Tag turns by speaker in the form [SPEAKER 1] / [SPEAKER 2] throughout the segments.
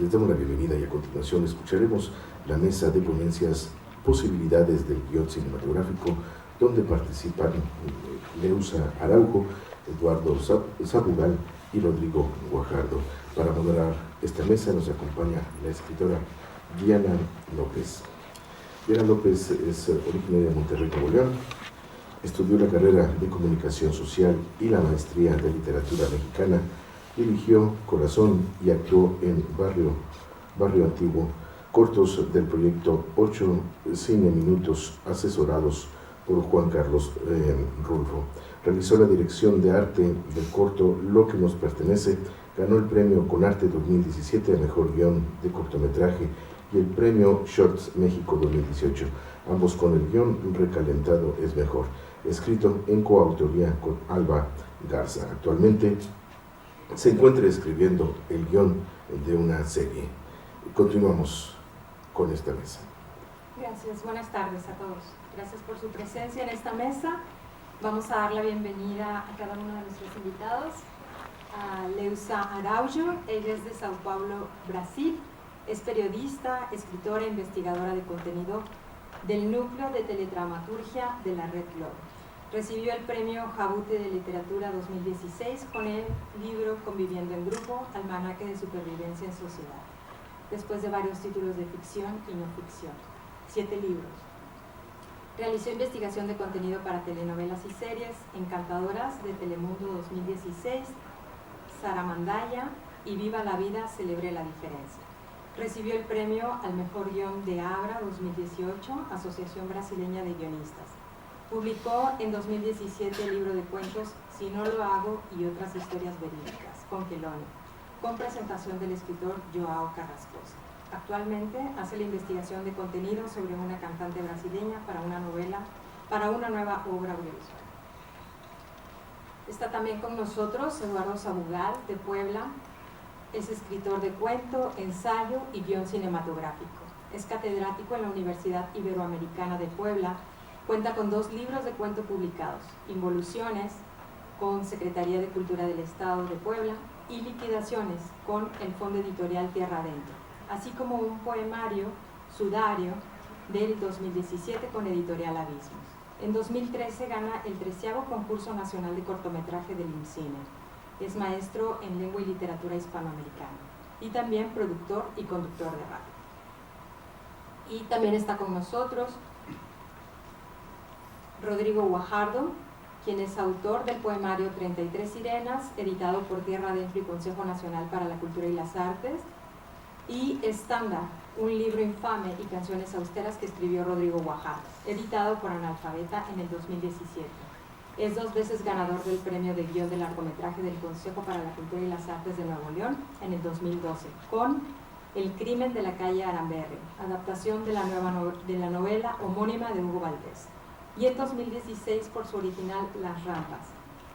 [SPEAKER 1] Les damos la bienvenida y a continuación escucharemos la mesa de ponencias Posibilidades del guión cinematográfico, donde participan Leusa Araujo, Eduardo Sabugal y Rodrigo Guajardo. Para moderar esta mesa nos acompaña la escritora Diana López. Diana López es originaria de Monterrey, Nuevo León. Estudió la carrera de Comunicación Social y la maestría de Literatura Mexicana. Dirigió Corazón y actuó en Barrio Antiguo, cortos del proyecto 8 Cine Minutos, asesorados por Juan Carlos Rulfo. Realizó la dirección de arte del corto Lo que nos pertenece, ganó el premio Conarte 2017 a Mejor Guión de Cortometraje y el premio Shorts México 2018, ambos con el guión Recalentado es mejor, escrito en coautoría con Alba Garza. Actualmente se encuentra escribiendo el guión de una serie. Continuamos con esta mesa.
[SPEAKER 2] Gracias, buenas tardes a todos. Gracias por su presencia en esta mesa. Vamos a dar la bienvenida a cada uno de nuestros invitados. A Leusa Araujo, ella es de Sao Paulo, Brasil. Es periodista, escritora e investigadora de contenido del Núcleo de Teledramaturgia de la Red Globo. Recibió el premio Jabute de Literatura 2016 con el libro Conviviendo en Grupo, Almanaque de Supervivencia en Sociedad, después de varios títulos de ficción y no ficción, 7 libros. Realizó investigación de contenido para telenovelas y series Encantadoras de Telemundo 2016, Saramandaya y Viva la Vida, Celebre la Diferencia. Recibió el premio al Mejor Guión de Abra 2018, Asociación Brasileña de Guionistas. Publicó en 2017 el libro de cuentos Si no lo hago y otras historias verídicas, con Quelone, con presentación del escritor Joao Carrascosa. Actualmente hace la investigación de contenido sobre una cantante brasileña para una nueva obra audiovisual. Está también con nosotros Eduardo Sabugal, de Puebla. Es escritor de cuento, ensayo y guión cinematográfico. Es catedrático en la Universidad Iberoamericana de Puebla. Cuenta con 2 libros de cuento publicados, Involuciones, con Secretaría de Cultura del Estado de Puebla, y Liquidaciones, con el Fondo Editorial Tierra Adentro, así como un poemario, Sudario, del 2017 con Editorial Abismos. En 2013 gana el 13º Concurso Nacional de Cortometraje del IMCINE. Es maestro en Lengua y Literatura Hispanoamericana y también productor y conductor de radio. Y también está con nosotros Rodrigo Guajardo, quien es autor del poemario 33 Sirenas, editado por Tierra Adentro y Consejo Nacional para la Cultura y las Artes, y Estándar, un libro infame y canciones austeras que escribió Rodrigo Guajardo, editado por Analfabeta en el 2017. Es 2 veces ganador del premio de guión de largometraje del Consejo para la Cultura y las Artes de Nuevo León en el 2012, con El crimen de la calle Aramberri, adaptación de la novela homónima de Hugo Valdés. Y en 2016 por su original Las Rampas.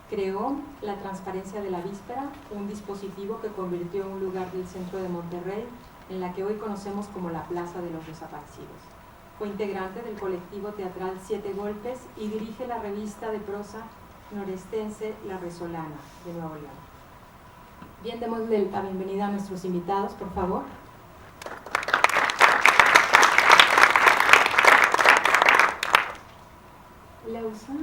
[SPEAKER 2] Creó La Transparencia de la Víspera, un dispositivo que convirtió un lugar del centro de Monterrey en la que hoy conocemos como la Plaza de los Desaparecidos. Fue integrante del colectivo teatral 7 Golpes y dirige la revista de prosa norestense La Resolana de Nuevo León. Bien, démosle la bienvenida a nuestros invitados, por favor. Leusa,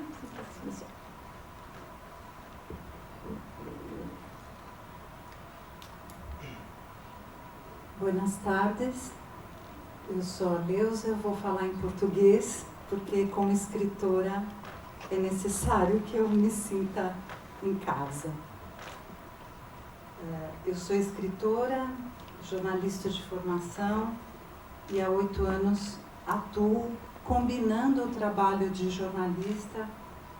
[SPEAKER 3] Buenas tardes, eu sou a Leusa, eu vou falar em português, porque como escritora é necessário que eu me sinta em casa. Eu sou escritora, jornalista de formação e há 8 anos atuo combinando o trabalho de jornalista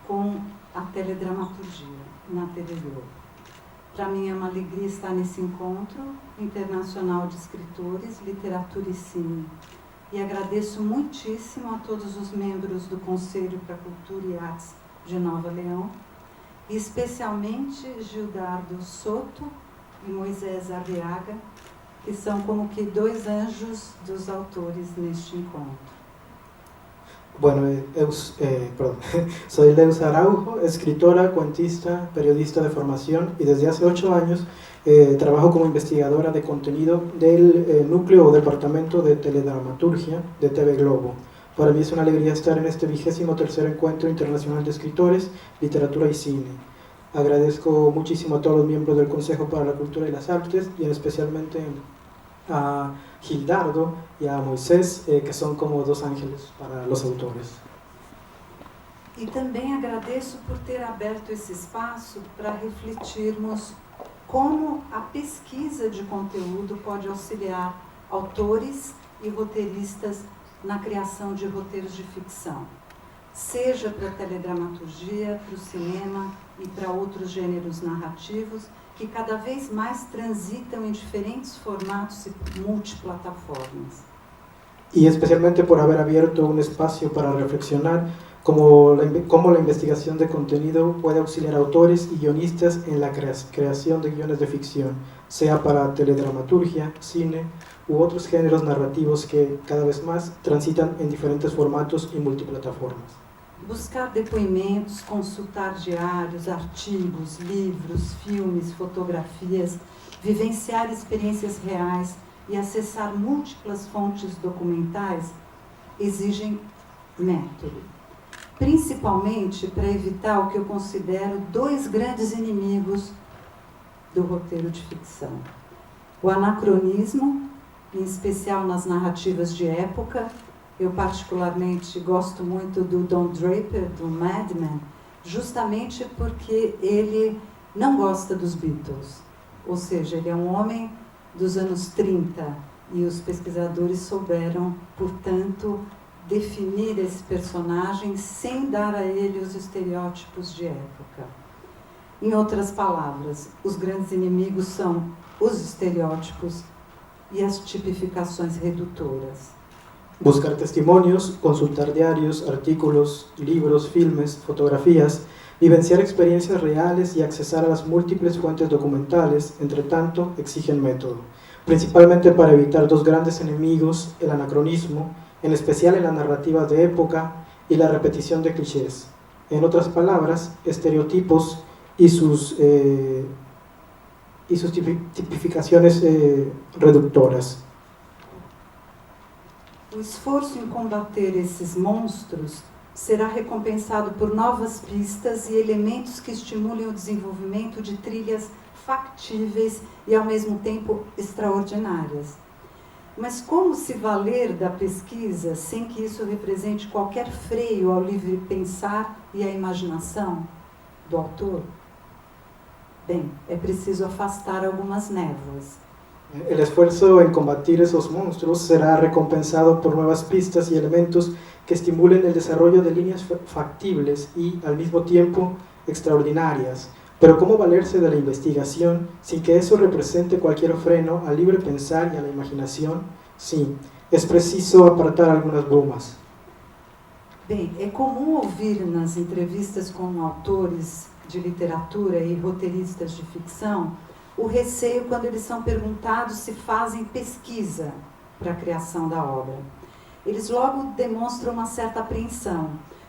[SPEAKER 3] com a teledramaturgia na TV Globo. Para mim é uma alegria estar nesse encontro internacional de escritores, literatura e cine. E agradeço muitíssimo a todos os membros do Conselho para Cultura e Artes de Nova Leão, e especialmente Gildardo Soto e Moisés Arriaga, que são como que 2 anjos dos autores neste encontro.
[SPEAKER 4] Bueno, soy Leusa Araujo, escritora, cuentista, periodista de formación y desde hace 8 años trabajo como investigadora de contenido del núcleo o departamento de teledramaturgia de TV Globo. Para mí es una alegría estar en este 23º Encuentro Internacional de Escritores, Literatura y Cine. Agradezco muchísimo a todos los miembros del Consejo para la Cultura y las Artes y especialmente a Gildardo y a Moisés, que son como dos ángeles para los autores.
[SPEAKER 3] E também agradeço por ter aberto esse espaço para refletirmos como a pesquisa de conteúdo pode auxiliar autores e roteiristas na criação de roteiros de ficção, seja para a teledramaturgia, para o cinema e para outros gêneros narrativos que cada vez mais transitam em diferentes formatos e multiplataformas.
[SPEAKER 4] Y especialmente por haber abierto un espacio para reflexionar cómo la investigación de contenido puede auxiliar a autores y guionistas en la creación de guiones de ficción, sea para teledramaturgia, cine u otros géneros narrativos que cada vez más transitan en diferentes formatos y multiplataformas.
[SPEAKER 3] Buscar depoimentos, consultar diários, artigos, livros, filmes, fotografias, vivenciar experiências reais e acessar múltiplas fontes documentais exigem método, principalmente para evitar o que eu considero dois grandes inimigos do roteiro de ficção: o anacronismo, em especial nas narrativas de época. Eu particularmente gosto muito do Don Draper, do Mad Men, justamente porque ele não gosta dos Beatles. Ou seja, ele é um homem dos anos 30 e os pesquisadores souberam, portanto, definir esse personagem sem dar a ele os estereótipos de época. Em outras palavras, os grandes inimigos são os estereótipos e as tipificações redutoras.
[SPEAKER 4] Buscar testimonios, consultar diarios, artículos, libros, filmes, fotografías, vivenciar experiencias reales y accesar a las múltiples fuentes documentales, entre tanto, exigen método, principalmente para evitar dos grandes enemigos, el anacronismo, en especial en las narrativas de época, y la repetición de clichés. En otras palabras, estereotipos y sus tipificaciones reductoras.
[SPEAKER 3] O esforço em combater esses monstros será recompensado por novas pistas e elementos que estimulem o desenvolvimento de trilhas factíveis e, ao mesmo tempo, extraordinárias. Mas como se valer da pesquisa sem que isso represente qualquer freio ao livre pensar e à imaginação do autor? Bem, é preciso afastar algumas névoas.
[SPEAKER 4] El esfuerzo en combatir esos monstruos será recompensado por nuevas pistas y elementos que estimulen el desarrollo de líneas factibles y, al mismo tiempo, extraordinarias. Pero ¿cómo valerse de la investigación sin que eso represente cualquier freno al libre pensar y a la imaginación? Sí, es preciso apartar algunas brumas.
[SPEAKER 3] Bem, é comum ouvir nas entrevistas com autores de literatura e roteiristas de ficção o receio quando eles são perguntados se fazem pesquisa para a criação da obra. Eles logo demonstram uma certa apreensão,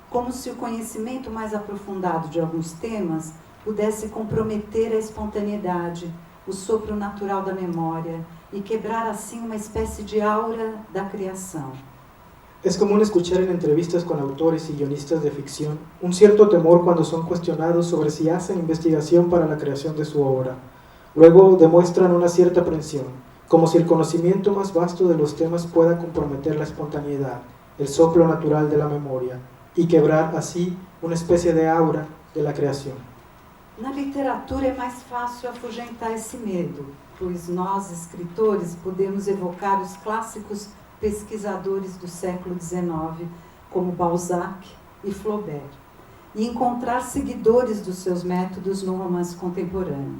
[SPEAKER 3] como se o conhecimento mais aprofundado de alguns temas pudesse comprometer a espontaneidade, o sopro natural da memória e quebrar assim uma espécie de aura da criação.
[SPEAKER 4] Es común escuchar en entrevistas con autores y guionistas de ficción un cierto temor cuando son cuestionados sobre si hacen investigación para la creación de su obra. Luego demuestran una cierta aprensión, como si el conocimiento más vasto de los temas pueda comprometer la espontaneidad, el soplo natural de la memoria, y quebrar así una especie de aura de la creación.
[SPEAKER 3] Na literatura é mais fácil afugentar esse medo, pois nós, escritores, podemos evocar os clássicos pesquisadores do século XIX, como Balzac e Flaubert, e encontrar seguidores dos seus métodos no romance contemporâneo.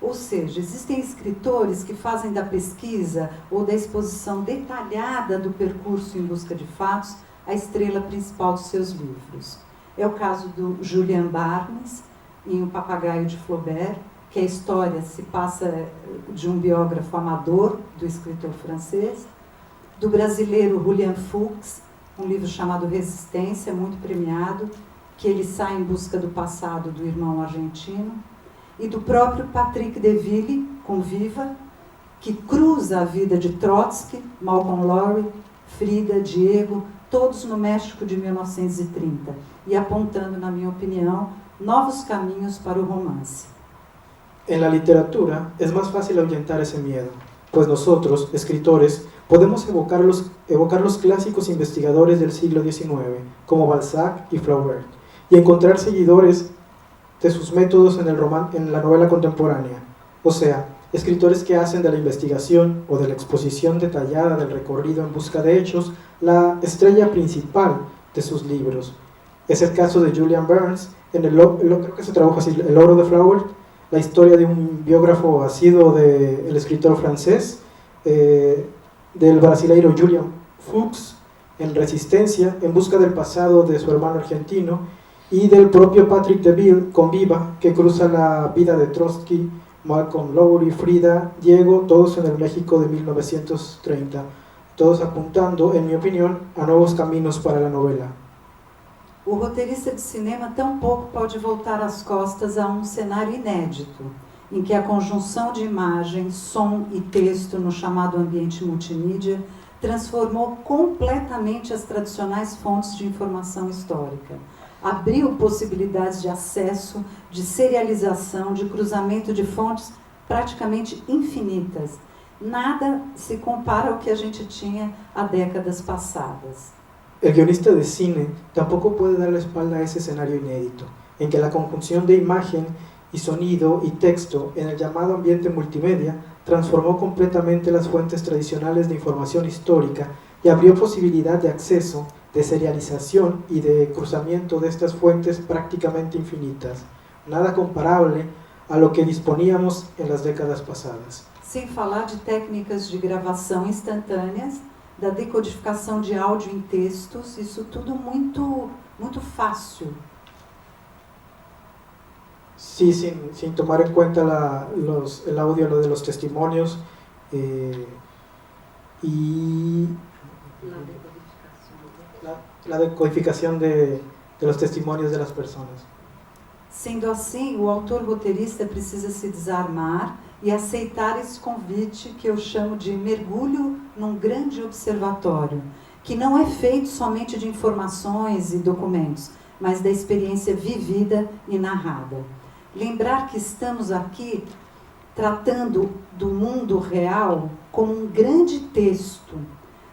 [SPEAKER 3] Ou seja, existem escritores que fazem da pesquisa ou da exposição detalhada do percurso em busca de fatos a estrela principal dos seus livros. É o caso do Julian Barnes, em O Papagaio de Flaubert, que a história se passa de um biógrafo amador do escritor francês, do brasileiro Julian Fuchs, um livro chamado Resistência, muito premiado, que ele sai em busca do passado do irmão argentino, e do próprio Patrick Deville, com Viva, que cruza a vida de Trotsky, Malcolm Lowry, Frida, Diego, todos no México de 1930, e apontando, na minha opinião, novos caminhos para o romance.
[SPEAKER 4] En la literatura es más fácil ahuyentar ese miedo, pues nosotros, escritores, podemos evocar los clásicos investigadores del siglo XIX, como Balzac y Flaubert, y encontrar seguidores de sus métodos en la novela contemporánea, o sea, escritores que hacen de la investigación o de la exposición detallada del recorrido en busca de hechos la estrella principal de sus libros. Es el caso de Julian Barnes, creo que se tradujo así, El oro de Flaubert, la historia de un biógrafo asiduo del escritor francés, del brasileiro Julian Fuchs, en Resistencia, en busca del pasado de su hermano argentino, y del propio Patrick Deville con Viva, que cruza la vida de Trotsky, Malcolm Lowry, Frida, Diego, todos en el México de 1930, todos apuntando, en mi opinión, a nuevos caminos para la novela.
[SPEAKER 3] O roteirista de cinema tampouco pode voltar as costas a um cenário inédito, em que a conjunção de imagem, som e texto no chamado ambiente multimídia transformou completamente as tradicionais fontes de informação histórica. Abriu possibilidades de acesso, de serialização, de cruzamento de fontes praticamente infinitas. Nada se compara ao que a gente tinha há décadas passadas.
[SPEAKER 4] El guionista de cine tampoco puede dar la espalda a ese escenario inédito, en que la conjunción de imagen y sonido y texto en el llamado ambiente multimedia transformó completamente las fuentes tradicionales de información histórica y abrió posibilidad de acceso, de serialización y de cruzamiento de estas fuentes prácticamente infinitas, nada comparable a lo que disponíamos en las décadas pasadas.
[SPEAKER 3] Sem falar de técnicas de gravação instantâneas, da decodificação de áudio em textos, isso tudo muito fácil.
[SPEAKER 4] Sí, sin tomar en cuenta el audio, lo de los testimonios y la decodificación de los testimonios de las personas.
[SPEAKER 3] Sendo assim, o autor roteirista precisa se desarmar e aceitar esse convite que eu chamo de mergulho num grande observatório, que não é feito somente de informações e documentos, mas da experiência vivida e narrada. Lembrar que estamos aqui tratando do mundo real como um grande texto.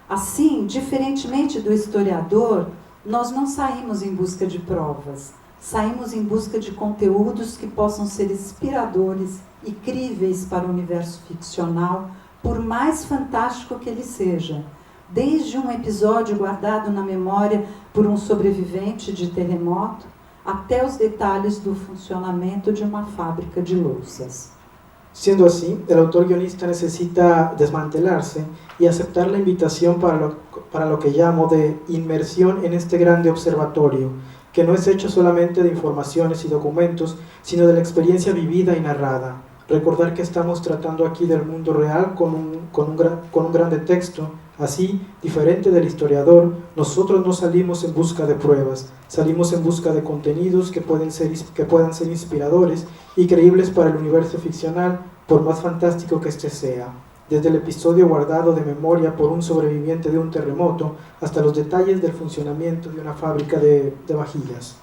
[SPEAKER 3] Assim, diferentemente do historiador, nós não saímos em busca de provas, saímos em busca de conteúdos que possam ser inspiradores e críveis para o universo ficcional, por mais fantástico que ele seja, desde um episódio guardado na memória por um sobrevivente de terremoto, até os detalhes do funcionamento de uma fábrica de louças.
[SPEAKER 4] Siendo así, el autor guionista necesita desmantelarse y aceptar la invitación para lo que llamo de inmersión en este grande observatorio, que no es hecho solamente de informaciones y documentos, sino de la experiencia vivida y narrada. Recordar que estamos tratando aquí del mundo real con un grande texto. Así, diferente del historiador, nosotros no salimos en busca de pruebas, salimos en busca de contenidos que puedan ser inspiradores y creíbles para el universo ficcional, por más fantástico que éste sea. Desde el episodio guardado de memoria por un sobreviviente de un terremoto, hasta los detalles del funcionamiento de una fábrica de vajillas.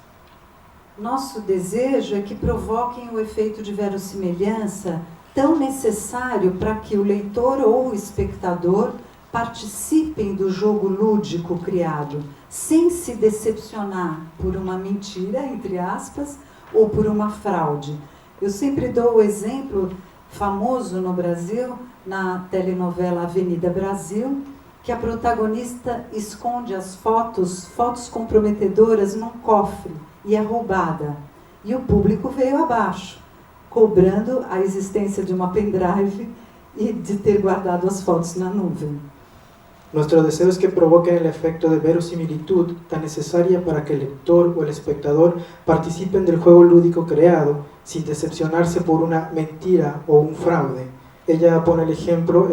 [SPEAKER 3] Nosso desejo é que provoquem o efeito de verossimilhança tão necessário para que o leitor ou o espectador participem do jogo lúdico criado, sem se decepcionar por uma mentira, entre aspas, ou por uma fraude. Eu sempre dou o exemplo famoso no Brasil, na telenovela Avenida Brasil, que a protagonista esconde as fotos comprometedoras num cofre e é roubada. E o público veio abaixo, cobrando a existência de uma pendrive e de ter guardado as fotos na nuvem.
[SPEAKER 4] Nuestro deseo es que provoquen el efecto de verosimilitud tan necesaria para que el lector o el espectador participen del juego lúdico creado sin decepcionarse por una mentira o un fraude. Ella pone el ejemplo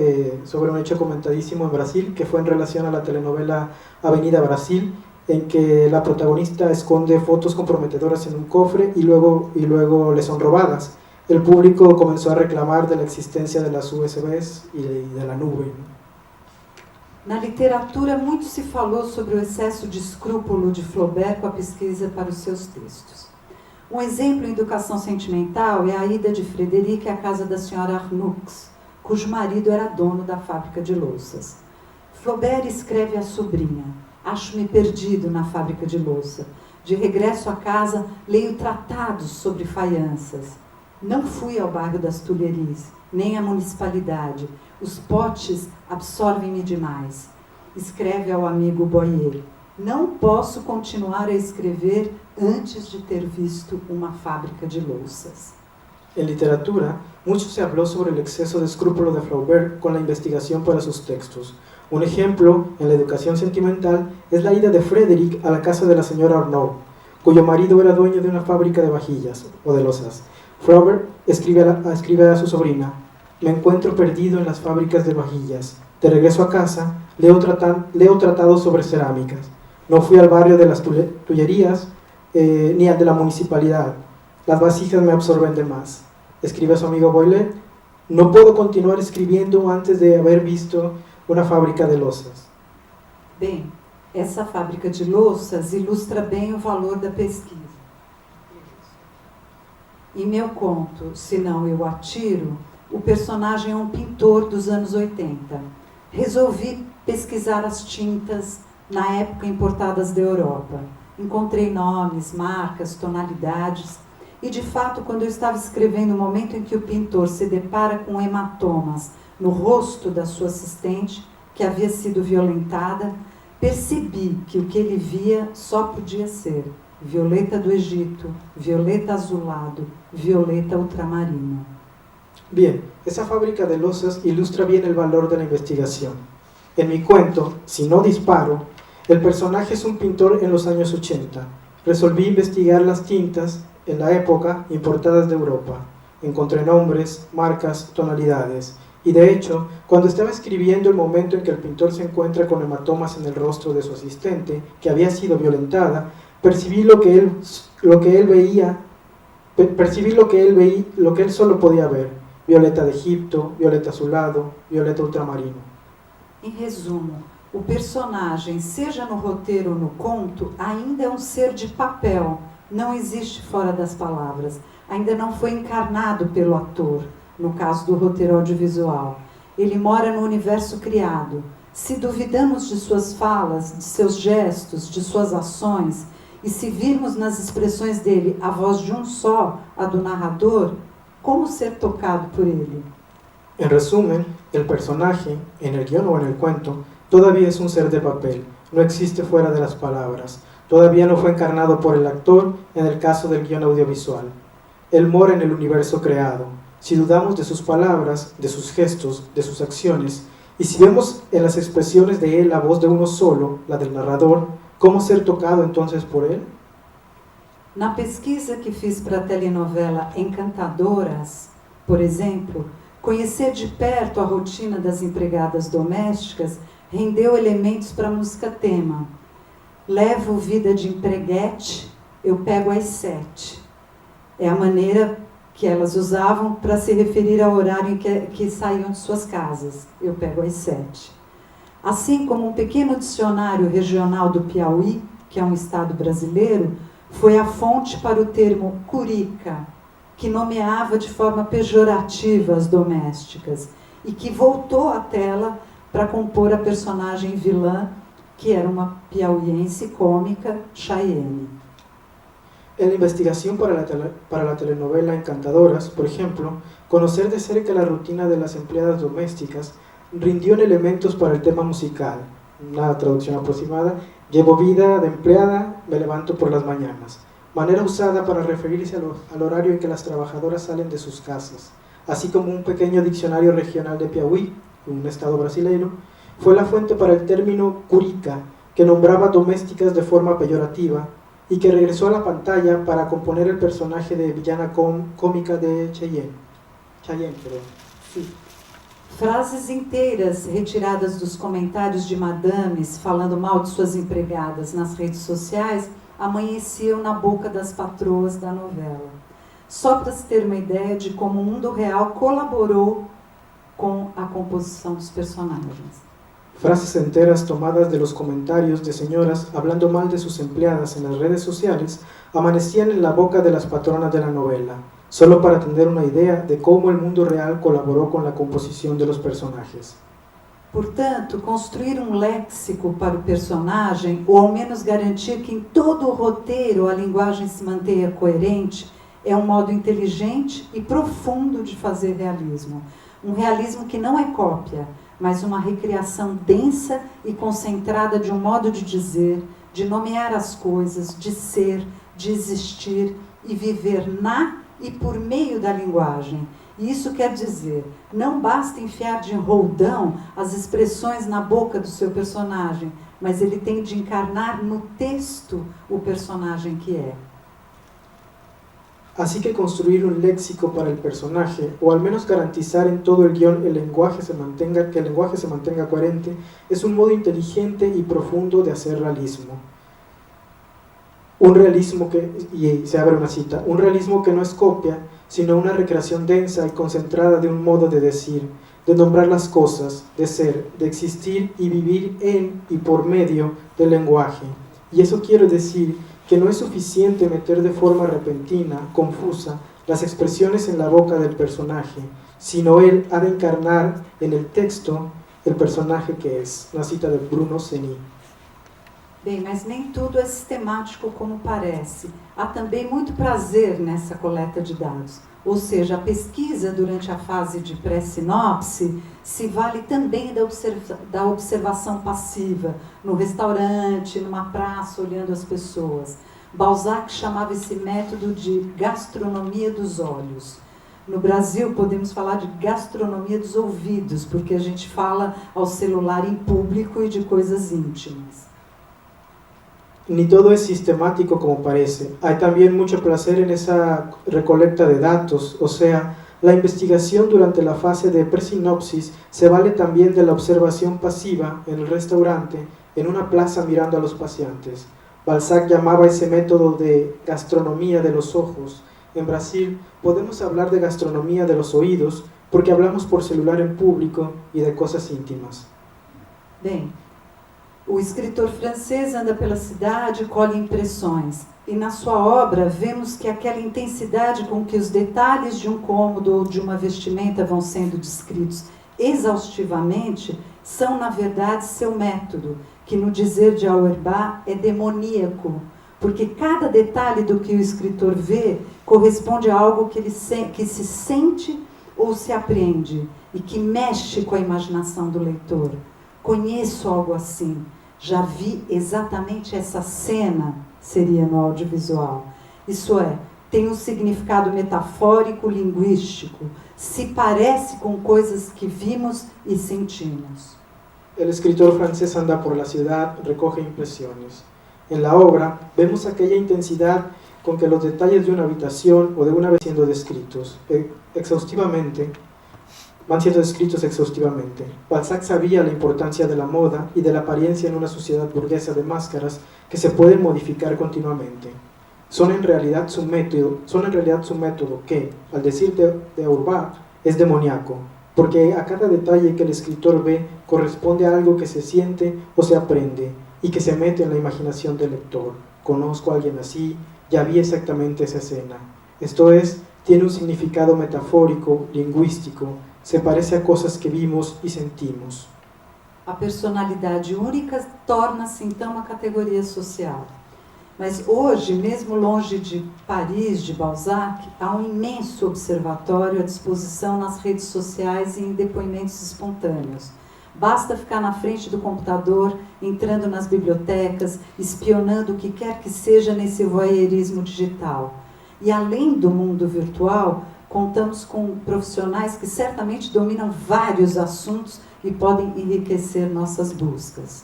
[SPEAKER 4] sobre un hecho comentadísimo en Brasil, que fue en relación a la telenovela Avenida Brasil, en que la protagonista esconde fotos comprometedoras en un cofre y luego le son robadas. el público comenzó a reclamar de la existencia de las USBs y de la nube.
[SPEAKER 3] Na literatura, muito se falou sobre o excesso de escrúpulo de Flaubert com a pesquisa para os seus textos. Um exemplo em educação sentimental é a ida de Frederic à casa da senhora Arnoux, cujo marido era dono da fábrica de louças. Flaubert escreve à sobrinha: acho-me perdido na fábrica de louça. De regresso à casa, leio tratados sobre faianças. Não fui ao bairro das Tuileries, nem à municipalidade. Os potes absorvem-me demais. Escreve ao amigo Boyer: não posso continuar a escrever antes de ter visto uma fábrica de louças.
[SPEAKER 4] En literatura, mucho se habló sobre el exceso de escrúpulo de Flaubert con la investigación para sus textos. Un ejemplo, en la educación sentimental, es la ida de Frederic a la casa de la señora Arnaud, cuyo marido era dueño de una fábrica de vajillas o de losas. Flaubert escribe a su sobrina: me encuentro perdido en las fábricas de vajillas. De regreso a casa, leo tratados sobre cerámicas. No fui al barrio de las Tullerías ni al de la municipalidad. Las vasijas me absorben de más. Escribe a su amigo Boyle: no puedo continuar escribiendo antes de haber visto uma fábrica de louças.
[SPEAKER 3] Bem, essa fábrica de louças ilustra bem o valor da pesquisa. Em meu conto, Se Não Eu Atiro, o personagem é um pintor dos anos 80. Resolvi pesquisar as tintas na época importadas da Europa. Encontrei nomes, marcas, tonalidades e, de fato, quando eu estava escrevendo o momento em que o pintor se depara com hematomas no rosto da sua assistente, que havia sido violentada, percebi que o que ele via só podia ser violeta do Egito, violeta azulado, violeta ultramarino.
[SPEAKER 4] Bien, esa fábrica de losas ilustra bien el valor de la investigación. En mi cuento, Si no disparo, el personaje es un pintor en los años 80. Resolví investigar las tintas en la época importadas de Europa. Encontré nombres, marcas, tonalidades. Y de hecho, cuando estaba escribiendo el momento en que el pintor se encuentra con hematomas en el rostro de su asistente, que había sido violentada, percibí lo que él solo podía ver: violeta de Egipto, violeta azulado, violeta ultramarino.
[SPEAKER 3] Em resumo, o personagem, seja no roteiro ou no conto, ainda é um ser de papel, não existe fora das palavras, ainda não foi encarnado pelo ator. No caso do roteiro audiovisual, ele mora no universo criado. Se duvidamos de suas falas, de seus gestos, de suas ações, e se virmos nas expressões dele a voz de um só, a do narrador, como ser tocado por ele?
[SPEAKER 4] En resumen, el personaje, en el guión o en el cuento, todavía es un ser de papel, no existe fuera de las palabras, todavía no fue encarnado por el actor en el caso del guión audiovisual. Él mora en el universo creado. Si dudamos de sus palabras, de sus gestos, de sus acciones, y si vemos en las expresiones de él la voz de uno solo, la del narrador, ¿cómo ser tocado entonces por él?
[SPEAKER 3] Na pesquisa que fiz para a telenovela Encantadoras, por exemplo, conhecer de perto a rotina das empregadas domésticas rendeu elementos para a música tema. Levo vida de empreguete, eu pego às 7. É a maneira que elas usavam para se referir ao horário em que saíam de suas casas. Eu pego às 7. Assim como um pequeno dicionário regional do Piauí, que é um estado brasileiro, foi a fonte para o termo curica, que nomeava de forma pejorativa as domésticas e que voltou à tela para compor a personagem vilã, que era uma piauiense cômica, Chayenne.
[SPEAKER 4] En la investigación para la telenovela Encantadoras, por ejemplo, conocer de cerca la rutina de las empleadas domésticas rindió en elementos para el tema musical. Una traducción aproximada: llevo vida de empleada, me levanto por las mañanas. Manera usada para referirse al horario en que las trabajadoras salen de sus casas. Así como un pequeño diccionario regional de Piauí, un estado brasileño, fue la fuente para el término curica, que nombraba domésticas de forma peyorativa, y que regresó a la pantalla para componer el personaje de villana cómica de Chayenne. Sí.
[SPEAKER 3] Frases inteiras retiradas dos comentários de madames falando mal de suas empregadas nas redes sociais amanheciam na boca das patroas da novela. Só para se ter uma ideia de como o mundo real colaborou com a composição dos personagens.
[SPEAKER 4] Frases enteras tomadas de los comentarios de señoras hablando mal de sus empleadas en las redes sociales amanecían en la boca de las patronas de la novela, solo para tener una idea de cómo el mundo real colaboró con la composición de los personajes.
[SPEAKER 3] Portanto, construir um léxico para o personagem, ou ao menos garantir que em todo o roteiro a linguagem se mantenha coerente, é um modo inteligente e profundo de fazer realismo. Um realismo que não é cópia, mas uma recriação densa e concentrada de um modo de dizer, de nomear as coisas, de ser, de existir e viver na e por meio da linguagem. E isso quer dizer, não basta enfiar de roldão as expressões na boca do seu personagem, mas ele tem de encarnar no texto o personagem que é.
[SPEAKER 4] Así que construir un léxico para el personaje, o al menos garantizar en todo el guión que el lenguaje se mantenga coherente, es un modo inteligente y profundo de hacer realismo. Un realismo que, y se abre una cita, un realismo que no es copia, sino una recreación densa y concentrada de un modo de decir, de nombrar las cosas, de ser, de existir y vivir en y por medio del lenguaje. Y eso quiere decir que no es suficiente meter de forma repentina, confusa, las expresiones en la boca del personaje, sino él ha de encarnar en el texto el personaje que es. Una cita de Bruno Seni.
[SPEAKER 3] Bem, mas nem tudo é sistemático como parece. Há também muito prazer nessa coleta de dados. Ou seja, a pesquisa durante a fase de pré-sinopse se vale também da observação passiva, no restaurante, numa praça, olhando as pessoas. Balzac chamava esse método de gastronomia dos olhos. No Brasil, podemos falar de gastronomia dos ouvidos, porque a gente fala ao celular em público e de coisas íntimas.
[SPEAKER 4] Ni todo es sistemático como parece. Hay también mucho placer en esa recolecta de datos, o sea, la investigación durante la fase de presinopsis se vale también de la observación pasiva en el restaurante, en una plaza mirando a los paseantes. Balzac llamaba ese método de gastronomía de los ojos. En Brasil podemos hablar de gastronomía de los oídos porque hablamos por celular en público y de cosas íntimas.
[SPEAKER 3] Bem, o escritor francês anda pela cidade e colhe impressões. E na sua obra vemos que aquela intensidade com que os detalhes de um cômodo ou de uma vestimenta vão sendo descritos exaustivamente são, na verdade, seu método, que no dizer de Auerbach é demoníaco, porque cada detalhe do que o escritor vê corresponde a algo que se sente ou se apreende e que mexe com a imaginação do leitor. Conheço algo assim, já vi exatamente essa cena, seria no audiovisual. Isso é, tem um significado metafórico, linguístico, se parece com coisas que vimos e sentimos.
[SPEAKER 4] El escritor francés anda por la ciudad, recoge impresiones. En la obra vemos aquella intensidad con que los detalles de una habitación o de una vez siendo descritos exhaustivamente. Balzac sabía la importancia de la moda y de la apariencia en una sociedad burguesa de máscaras que se pueden modificar continuamente. Son en realidad su método que, al decir de Auerbach, es demoníaco, porque a cada detalle que el escritor ve corresponde a algo que se siente o se aprende y que se mete en la imaginación del lector. Conozco a alguien así, ya vi exactamente esa escena. Esto es, tiene un significado metafórico, lingüístico, se parece a coisas que vimos e sentimos.
[SPEAKER 3] A personalidade única torna-se então uma categoria social. Mas hoje, mesmo longe de Paris, de Balzac, há um imenso observatório à disposição nas redes sociais e em depoimentos espontâneos. Basta ficar na frente do computador, entrando nas bibliotecas, espionando o que quer que seja nesse voyeurismo digital. E além do mundo virtual, contamos com profissionais que certamente dominam vários assuntos e podem enriquecer nossas buscas.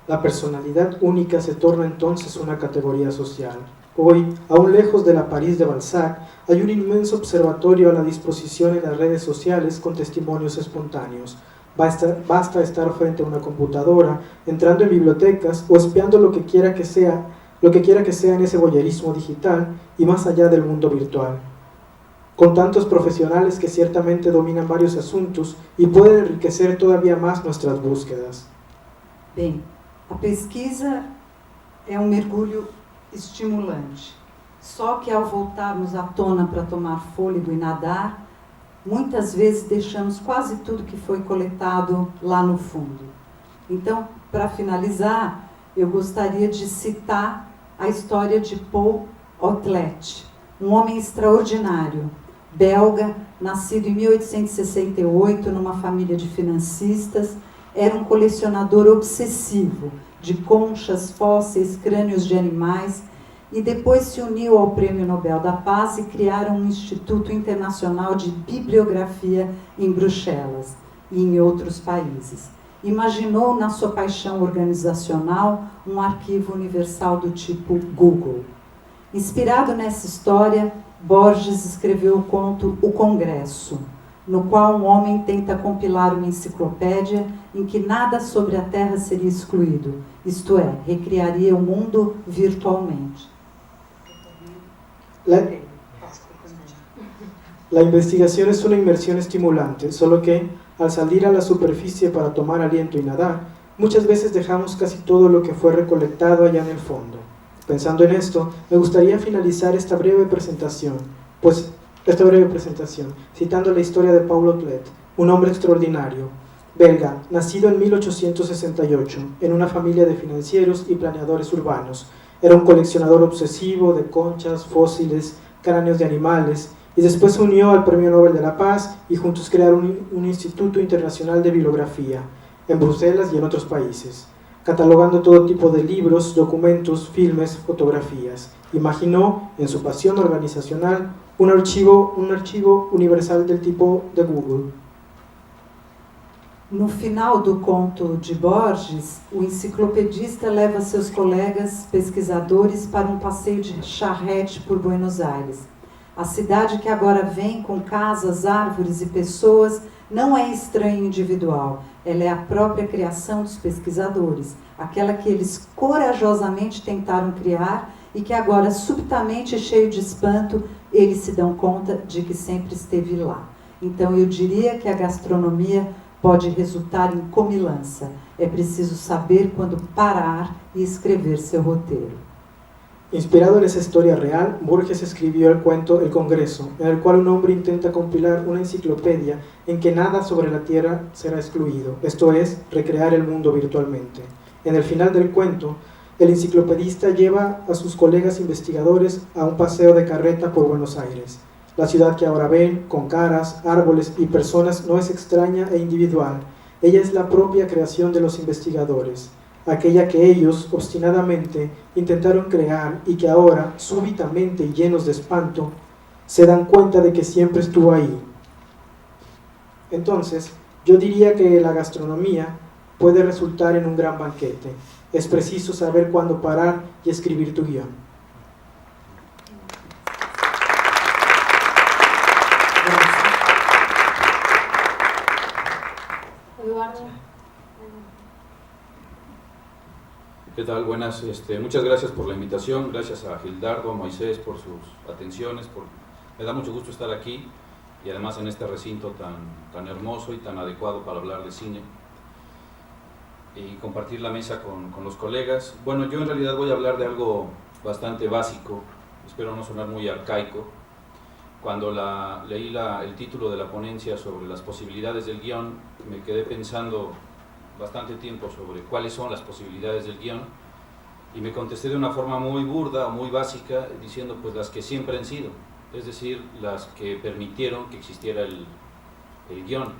[SPEAKER 4] La personalidad única se torna entonces una categoría social. Hoy, aún lejos de la París de Balzac, hay un inmenso observatorio a la disposición en las redes sociales con testimonios espontáneos. Basta estar frente a una computadora, entrando en bibliotecas o espiando lo que quiera que sea en ese voyerismo digital y más allá del mundo virtual. con tantos profesionales que ciertamente dominan varios asuntos y pueden enriquecer todavía más nuestras búsquedas.
[SPEAKER 3] Bem, a pesquisa é um mergulho estimulante. Só que ao voltarmos à tona para tomar fôlego e nadar, muitas vezes deixamos quase tudo que foi coletado lá no fundo. Então, para finalizar, eu gostaria de citar a história de Paul Otlet, um homem extraordinário, belga, nascido em 1868 numa família de financistas. Era um colecionador obsessivo de conchas, fósseis, crânios de animais, e depois se uniu ao Prêmio Nobel da Paz e criaram um Instituto Internacional de Bibliografia em Bruxelas e em outros países. Imaginou na sua paixão organizacional um arquivo universal do tipo Google. Inspirado nessa história, Borges escreveu o conto O Congresso, no qual um homem tenta compilar uma enciclopédia em que nada sobre a Terra seria excluído, isto é, recriaria o mundo virtualmente.
[SPEAKER 4] La investigación es una inmersión estimulante, solo que, al salir a la superficie para tomar aliento y nadar, muchas veces dejamos casi todo lo que fue recolectado allá en el fondo. Pensando en esto, me gustaría finalizar esta breve presentación, citando la historia de Paul Otlet, un hombre extraordinario, belga, nacido en 1868, en una familia de financieros y planeadores urbanos. Era un coleccionador obsesivo de conchas, fósiles, cráneos de animales, y después se unió al Premio Nobel de la Paz y juntos crearon un Instituto Internacional de Bibliografía, en Bruselas y en otros países, catalogando todo tipo de libros, documentos, filmes, fotografías. Imaginó, en su pasión organizacional, un archivo universal del tipo de Google.
[SPEAKER 3] No final do conto de Borges, o enciclopedista leva seus colegas pesquisadores para um passeio de charrete por Buenos Aires. A cidade que agora vem com casas, árvores e pessoas não é estranha e individual. Ela é a própria criação dos pesquisadores, aquela que eles corajosamente tentaram criar e que agora, subitamente cheio de espanto, eles se dão conta de que sempre esteve lá. Então eu diria que a gastronomia pode resultar em comilança. É preciso saber quando parar e escrever seu roteiro.
[SPEAKER 4] Inspirado en esa historia real, Borges escribió el cuento El Congreso, en el cual un hombre intenta compilar una enciclopedia en que nada sobre la Tierra será excluido, esto es, recrear el mundo virtualmente. En el final del cuento, el enciclopedista lleva a sus colegas investigadores a un paseo de carreta por Buenos Aires. La ciudad que ahora ven, con caras, árboles y personas, no es extraña e individual. Ella es la propia creación de los investigadores, aquella que ellos obstinadamente intentaron crear y que ahora, súbitamente y llenos de espanto, se dan cuenta de que siempre estuvo ahí. Entonces, yo diría que la gastronomía puede resultar en un gran banquete. Es preciso saber cuándo parar y escribir tu guión.
[SPEAKER 2] Eduardo.
[SPEAKER 5] ¿Qué tal? Buenas. Muchas gracias por la invitación, gracias a Gildardo, a Moisés por sus atenciones. Me da mucho gusto estar aquí y además en este recinto tan hermoso y tan adecuado para hablar de cine y compartir la mesa con los colegas. Bueno, yo en realidad voy a hablar de algo bastante básico, espero no sonar muy arcaico. Cuando leí el título de la ponencia sobre las posibilidades del guión, me quedé pensando bastante tiempo sobre cuáles son las posibilidades del guión y me contesté de una forma muy burda o muy básica diciendo pues las que siempre han sido, es decir, las que permitieron que existiera el guión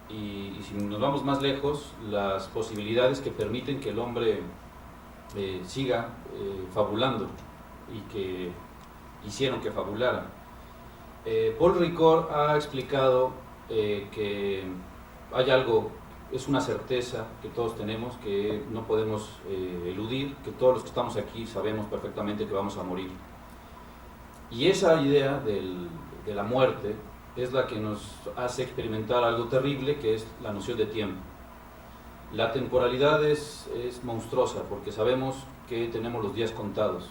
[SPEAKER 5] y si nos vamos más lejos, las posibilidades que permiten que el hombre siga fabulando y que hicieron que fabulara. Paul Ricoeur ha explicado que hay algo, es una certeza que todos tenemos, que no podemos eludir, que todos los que estamos aquí sabemos perfectamente que vamos a morir. Y esa idea de la muerte es la que nos hace experimentar algo terrible, que es la noción de tiempo. La temporalidad es monstruosa porque sabemos que tenemos los días contados.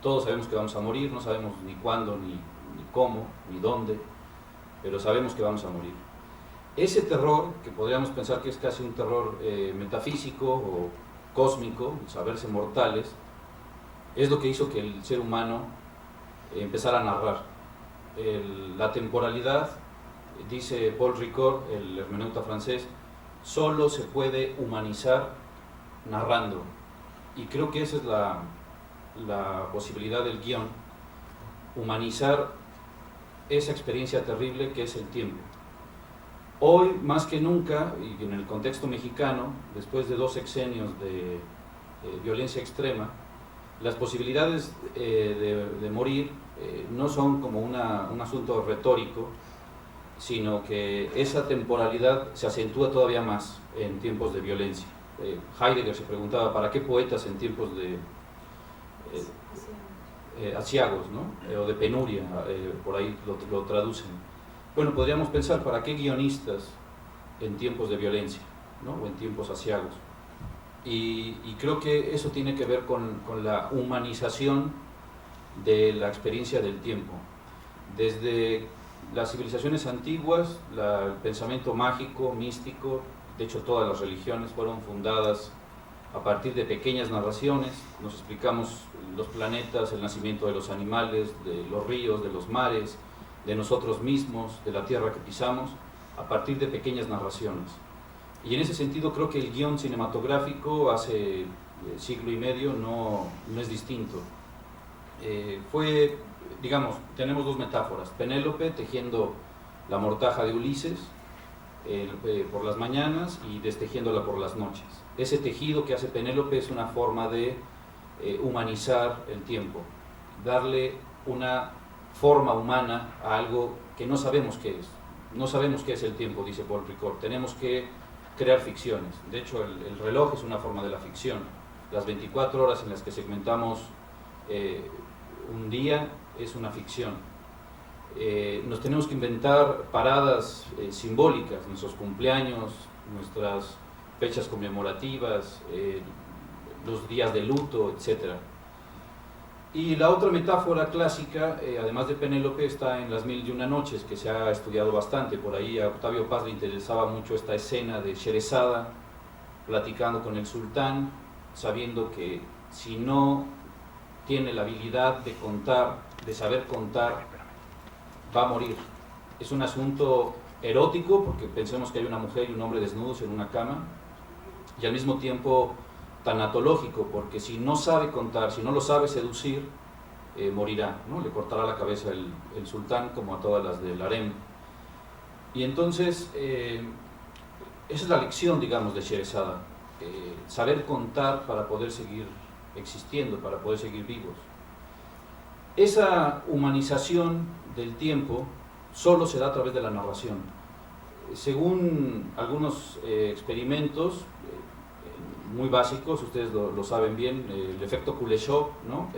[SPEAKER 5] Todos sabemos que vamos a morir, no sabemos ni cuándo ni cómo, ni dónde, pero sabemos que vamos a morir. Ese terror, que podríamos pensar que es casi un terror metafísico o cósmico, saberse mortales, es lo que hizo que el ser humano empezara a narrar. La temporalidad, dice Paul Ricoeur, el hermeneuta francés, solo se puede humanizar narrando. Y creo que esa es la posibilidad del guión, humanizar esa experiencia terrible que es el tiempo. Hoy, más que nunca, y en el contexto mexicano, después de 2 sexenios de violencia extrema, las posibilidades de morir no son como un asunto retórico, sino que esa temporalidad se acentúa todavía más en tiempos de violencia. Heidegger se preguntaba, ¿para qué poetas en tiempos de aciagos, ¿no? O de penuria? Por ahí lo traducen. Bueno, podríamos pensar, ¿para qué guionistas en tiempos de violencia, ¿no? O en tiempos aciagos? Y creo que eso tiene que ver con la humanización de la experiencia del tiempo. Desde las civilizaciones antiguas, el pensamiento mágico, místico, de hecho todas las religiones fueron fundadas a partir de pequeñas narraciones. Nos explicamos los planetas, el nacimiento de los animales, de los ríos, de los mares, de nosotros mismos, de la tierra que pisamos, a partir de pequeñas narraciones. Y en ese sentido creo que el guión cinematográfico hace siglo y medio no es distinto. Digamos, tenemos 2 metáforas: Penélope tejiendo la mortaja de Ulises por las mañanas y destejiéndola por las noches. Ese tejido que hace Penélope es una forma de humanizar el tiempo, darle una forma humana a algo que no sabemos qué es. No sabemos qué es el tiempo, dice Paul Ricoeur. Tenemos que crear ficciones. De hecho, el reloj es una forma de la ficción. Las 24 horas en las que segmentamos un día es una ficción. Nos tenemos que inventar paradas simbólicas, nuestros cumpleaños, nuestras fechas conmemorativas, los días de luto, etc. Y la otra metáfora clásica, además de Penélope, está en Las Mil y Una Noches, que se ha estudiado bastante. Por ahí a Octavio Paz le interesaba mucho esta escena de Sherezada platicando con el sultán, sabiendo que si no tiene la habilidad de contar, de saber contar, va a morir. Es un asunto erótico, porque pensemos que hay una mujer y un hombre desnudos en una cama, y al mismo tiempo tanatológico, porque si no sabe contar, si no lo sabe seducir, morirá, ¿no? Le cortará la cabeza el sultán, como a todas las del harem. Y entonces, esa es la lección, digamos, de Sherezada, saber contar para poder seguir existiendo, para poder seguir vivos. Esa humanización del tiempo solo se da a través de la narración. Según algunos experimentos muy básicos, ustedes lo saben bien, el efecto Kuleshov, ¿no?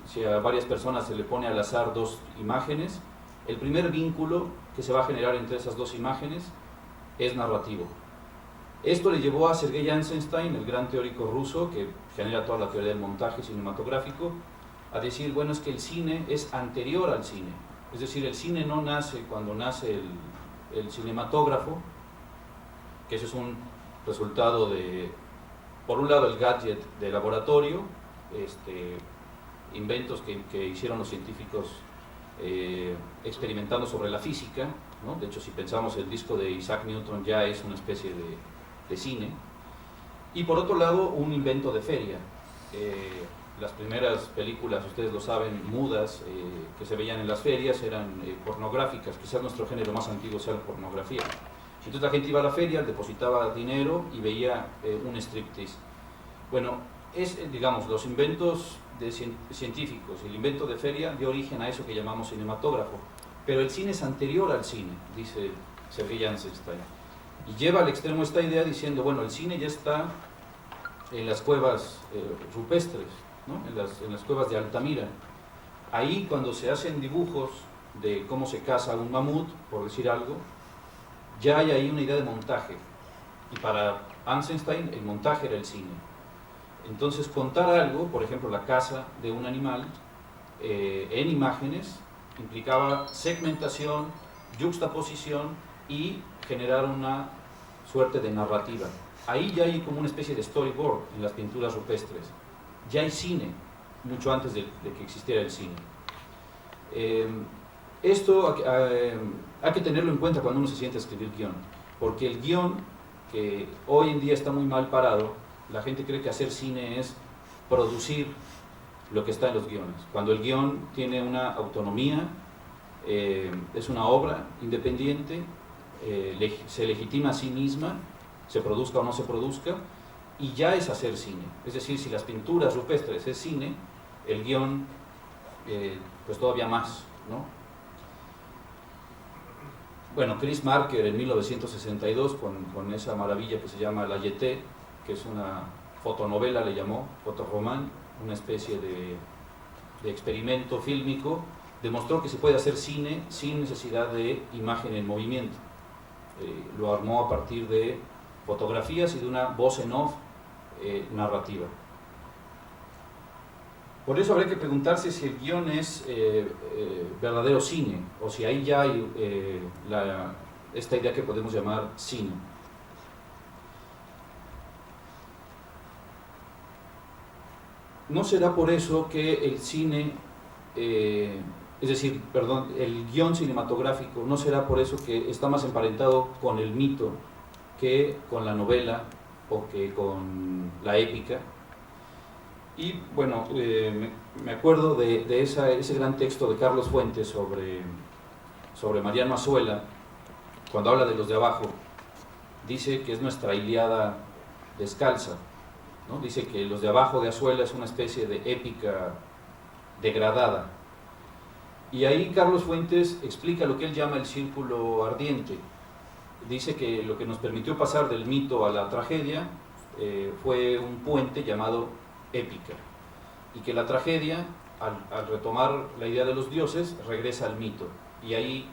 [SPEAKER 5] Si a varias personas se le pone al azar 2 imágenes, el primer vínculo que se va a generar entre esas 2 imágenes es narrativo. Esto le llevó a Sergei Eisenstein, el gran teórico ruso que genera toda la teoría del montaje cinematográfico, a decir, bueno, es que el cine es anterior al cine. Es decir, el cine no nace cuando nace el cinematógrafo, que eso es un resultado de, por un lado, el gadget de laboratorio, inventos que hicieron los científicos experimentando sobre la física, ¿no? De hecho, si pensamos, el disco de Isaac Newton ya es una especie de cine. Y por otro lado, un invento de feria. Las primeras películas, ustedes lo saben, mudas, que se veían en las ferias eran pornográficas. Quizás nuestro género más antiguo sea la pornografía. Entonces la gente iba a la feria, depositaba dinero y veía un striptease. Bueno, digamos, los inventos científicos, el invento de feria dio origen a eso que llamamos cinematógrafo. Pero el cine es anterior al cine, dice Sergei Eisenstein. Y lleva al extremo esta idea diciendo, bueno, el cine ya está en las cuevas rupestres, ¿no? en las cuevas de Altamira. Ahí, cuando se hacen dibujos de cómo se caza un mamut, por decir algo, ya hay ahí una idea de montaje. Y para Eisenstein el montaje era el cine. Entonces, contar algo, por ejemplo la caza de un animal, en imágenes, implicaba segmentación, yuxtaposición y generar una suerte de narrativa. Ahí ya hay como una especie de storyboard en las pinturas rupestres. Ya hay cine, mucho antes de que existiera el cine. Esto hay que tenerlo en cuenta cuando uno se siente a escribir guión, porque el guión, que hoy en día está muy mal parado, la gente cree que hacer cine es producir lo que está en los guiones, cuando el guión tiene una autonomía, es una obra independiente, se legitima a sí misma, se produzca o no se produzca, y ya es hacer cine. Es decir, si las pinturas rupestres es cine, el guión pues todavía más, ¿no? Bueno, Chris Marker en 1962 con esa maravilla que se llama La Jetée, que es una fotonovela, le llamó, fotoromán, una especie de experimento fílmico, demostró que se puede hacer cine sin necesidad de imagen en movimiento. Lo armó a partir de fotografías y de una voz en off narrativa. Por eso habría que preguntarse si el guión es verdadero cine, o si ahí ya hay esta idea que podemos llamar cine. No será por eso que el cine, el guión cinematográfico, no será por eso que está más emparentado con el mito que con la novela o que con la épica. Y bueno, me acuerdo de ese gran texto de Carlos Fuentes sobre Mariano Azuela, cuando habla de los de abajo, dice que es nuestra Ilíada descalza, ¿no? Dice que los de abajo de Azuela es una especie de épica degradada. Y ahí Carlos Fuentes explica lo que él llama el círculo ardiente. Dice que lo que nos permitió pasar del mito a la tragedia fue un puente llamado épica, y que la tragedia, al retomar la idea de los dioses, regresa al mito, y ahí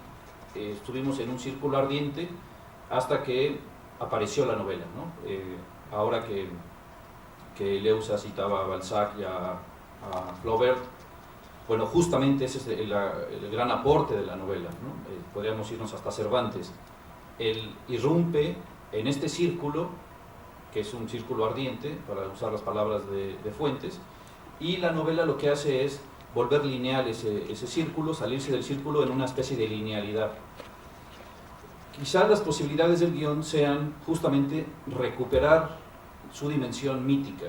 [SPEAKER 5] estuvimos en un círculo ardiente hasta que apareció la novela, ¿no? Ahora que Leusa citaba a Balzac y a Flaubert, bueno, justamente ese es el gran aporte de la novela, ¿no? Podríamos irnos hasta Cervantes. Él irrumpe en este círculo, que es un círculo ardiente, para usar las palabras de Fuentes, y la novela lo que hace es volver lineal ese círculo, salirse del círculo en una especie de linealidad. Quizás las posibilidades del guión sean justamente recuperar su dimensión mítica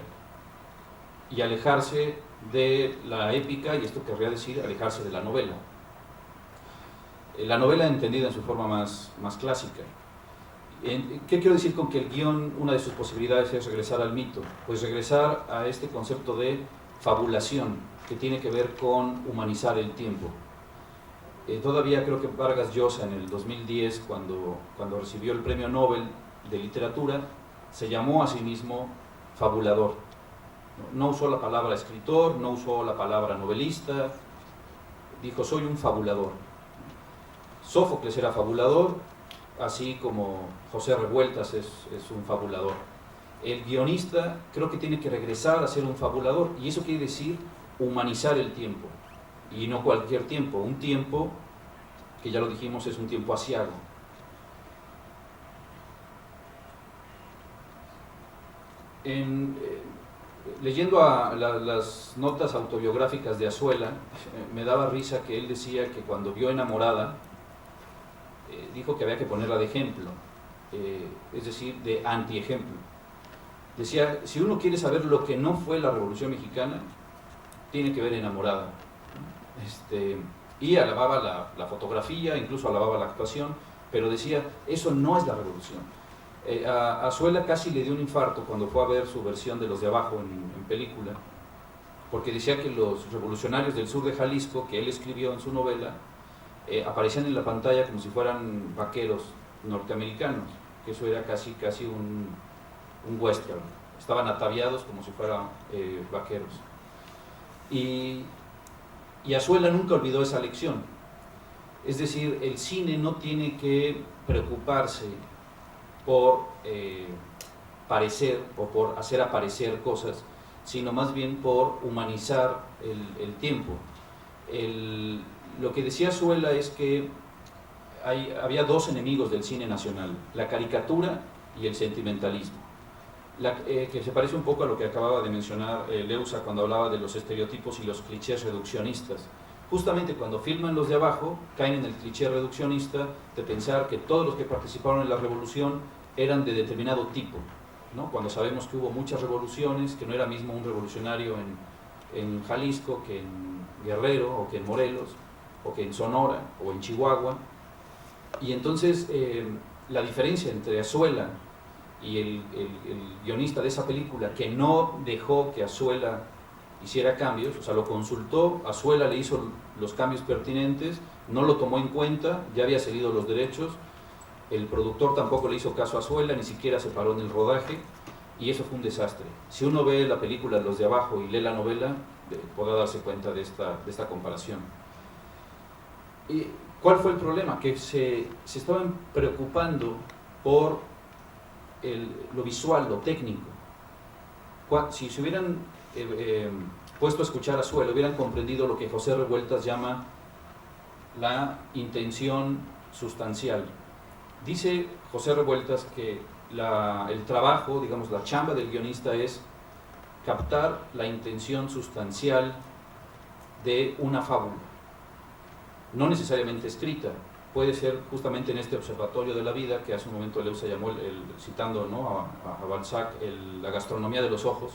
[SPEAKER 5] y alejarse de la épica, y esto querría decir alejarse de la novela. La novela entendida en su forma más clásica. ¿Qué quiero decir con que el guión, una de sus posibilidades es regresar al mito? Pues regresar a este concepto de fabulación, que tiene que ver con humanizar el tiempo. Todavía creo que Vargas Llosa en el 2010, cuando recibió el Premio Nobel de Literatura, se llamó a sí mismo fabulador. No usó la palabra escritor, no usó la palabra novelista, dijo: soy un fabulador. Sófocles era fabulador, así como José Revueltas es un fabulador. El guionista creo que tiene que regresar a ser un fabulador, y eso quiere decir humanizar el tiempo, y no cualquier tiempo, un tiempo que ya lo dijimos es un tiempo aciago. Leyendo las notas autobiográficas de Azuela, me daba risa que él decía que cuando vio Enamorada, dijo que había que ponerla de ejemplo, es decir, de antiejemplo. Decía, si uno quiere saber lo que no fue la Revolución Mexicana, tiene que ver Enamorada. Y alababa la fotografía, incluso alababa la actuación, pero decía, eso no es la revolución. A Azuela casi le dio un infarto cuando fue a ver su versión de Los de Abajo en película, porque decía que los revolucionarios del sur de Jalisco, que él escribió en su novela, aparecían en la pantalla como si fueran vaqueros norteamericanos, que eso era casi un western. Estaban ataviados como si fueran vaqueros. Y Azuela nunca olvidó esa lección. Es decir, el cine no tiene que preocuparse por parecer o por hacer aparecer cosas, sino más bien por humanizar el tiempo. lo que decía Azuela es que había dos enemigos del cine nacional, la caricatura y el sentimentalismo, que se parece un poco a lo que acababa de mencionar Leusa cuando hablaba de los estereotipos y los clichés reduccionistas. Justamente cuando filman Los de Abajo, caen en el cliché reduccionista de pensar que todos los que participaron en la revolución eran de determinado tipo, ¿no? Cuando sabemos que hubo muchas revoluciones, que no era mismo un revolucionario en Jalisco que en Guerrero, o que en Morelos, o que en Sonora, o en Chihuahua. Y entonces la diferencia entre Azuela y el guionista de esa película, que no dejó que Azuela hiciera cambios, o sea, lo consultó, Azuela le hizo los cambios pertinentes, no lo tomó en cuenta, ya había cedido los derechos, el productor tampoco le hizo caso a Azuela, ni siquiera se paró en el rodaje, y eso fue un desastre. Si uno ve la película Los de Abajo y lee la novela, podrá darse cuenta de esta comparación. ¿Y cuál fue el problema? Que se estaban preocupando por lo visual, lo técnico. Si se hubieran puesto a escuchar a Azuela, hubieran comprendido lo que José Revueltas llama la intención sustancial. Dice José Revueltas que el trabajo, digamos, la chamba del guionista es captar la intención sustancial de una fábula, no necesariamente escrita, puede ser justamente en este observatorio de la vida que hace un momento Leusa llamó, citando, ¿no?, a Balzac, la gastronomía de los ojos,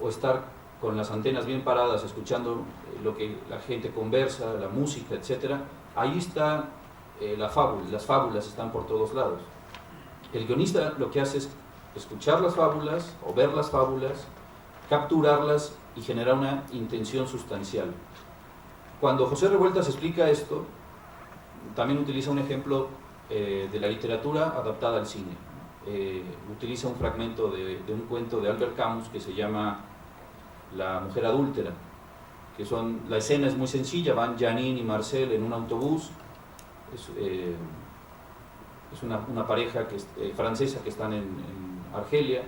[SPEAKER 5] o estar con las antenas bien paradas escuchando lo que la gente conversa, la música, etc. Ahí está la fábula, las fábulas están por todos lados. El guionista lo que hace es escuchar las fábulas o ver las fábulas, capturarlas y generar una intención sustancial. Cuando José Revueltas explica esto, también utiliza un ejemplo de la literatura adaptada al cine. Utiliza un fragmento de un cuento de Albert Camus que se llama La mujer adúltera, la escena es muy sencilla, van Janine y Marcel en un autobús, es una pareja francesa que están en Argelia,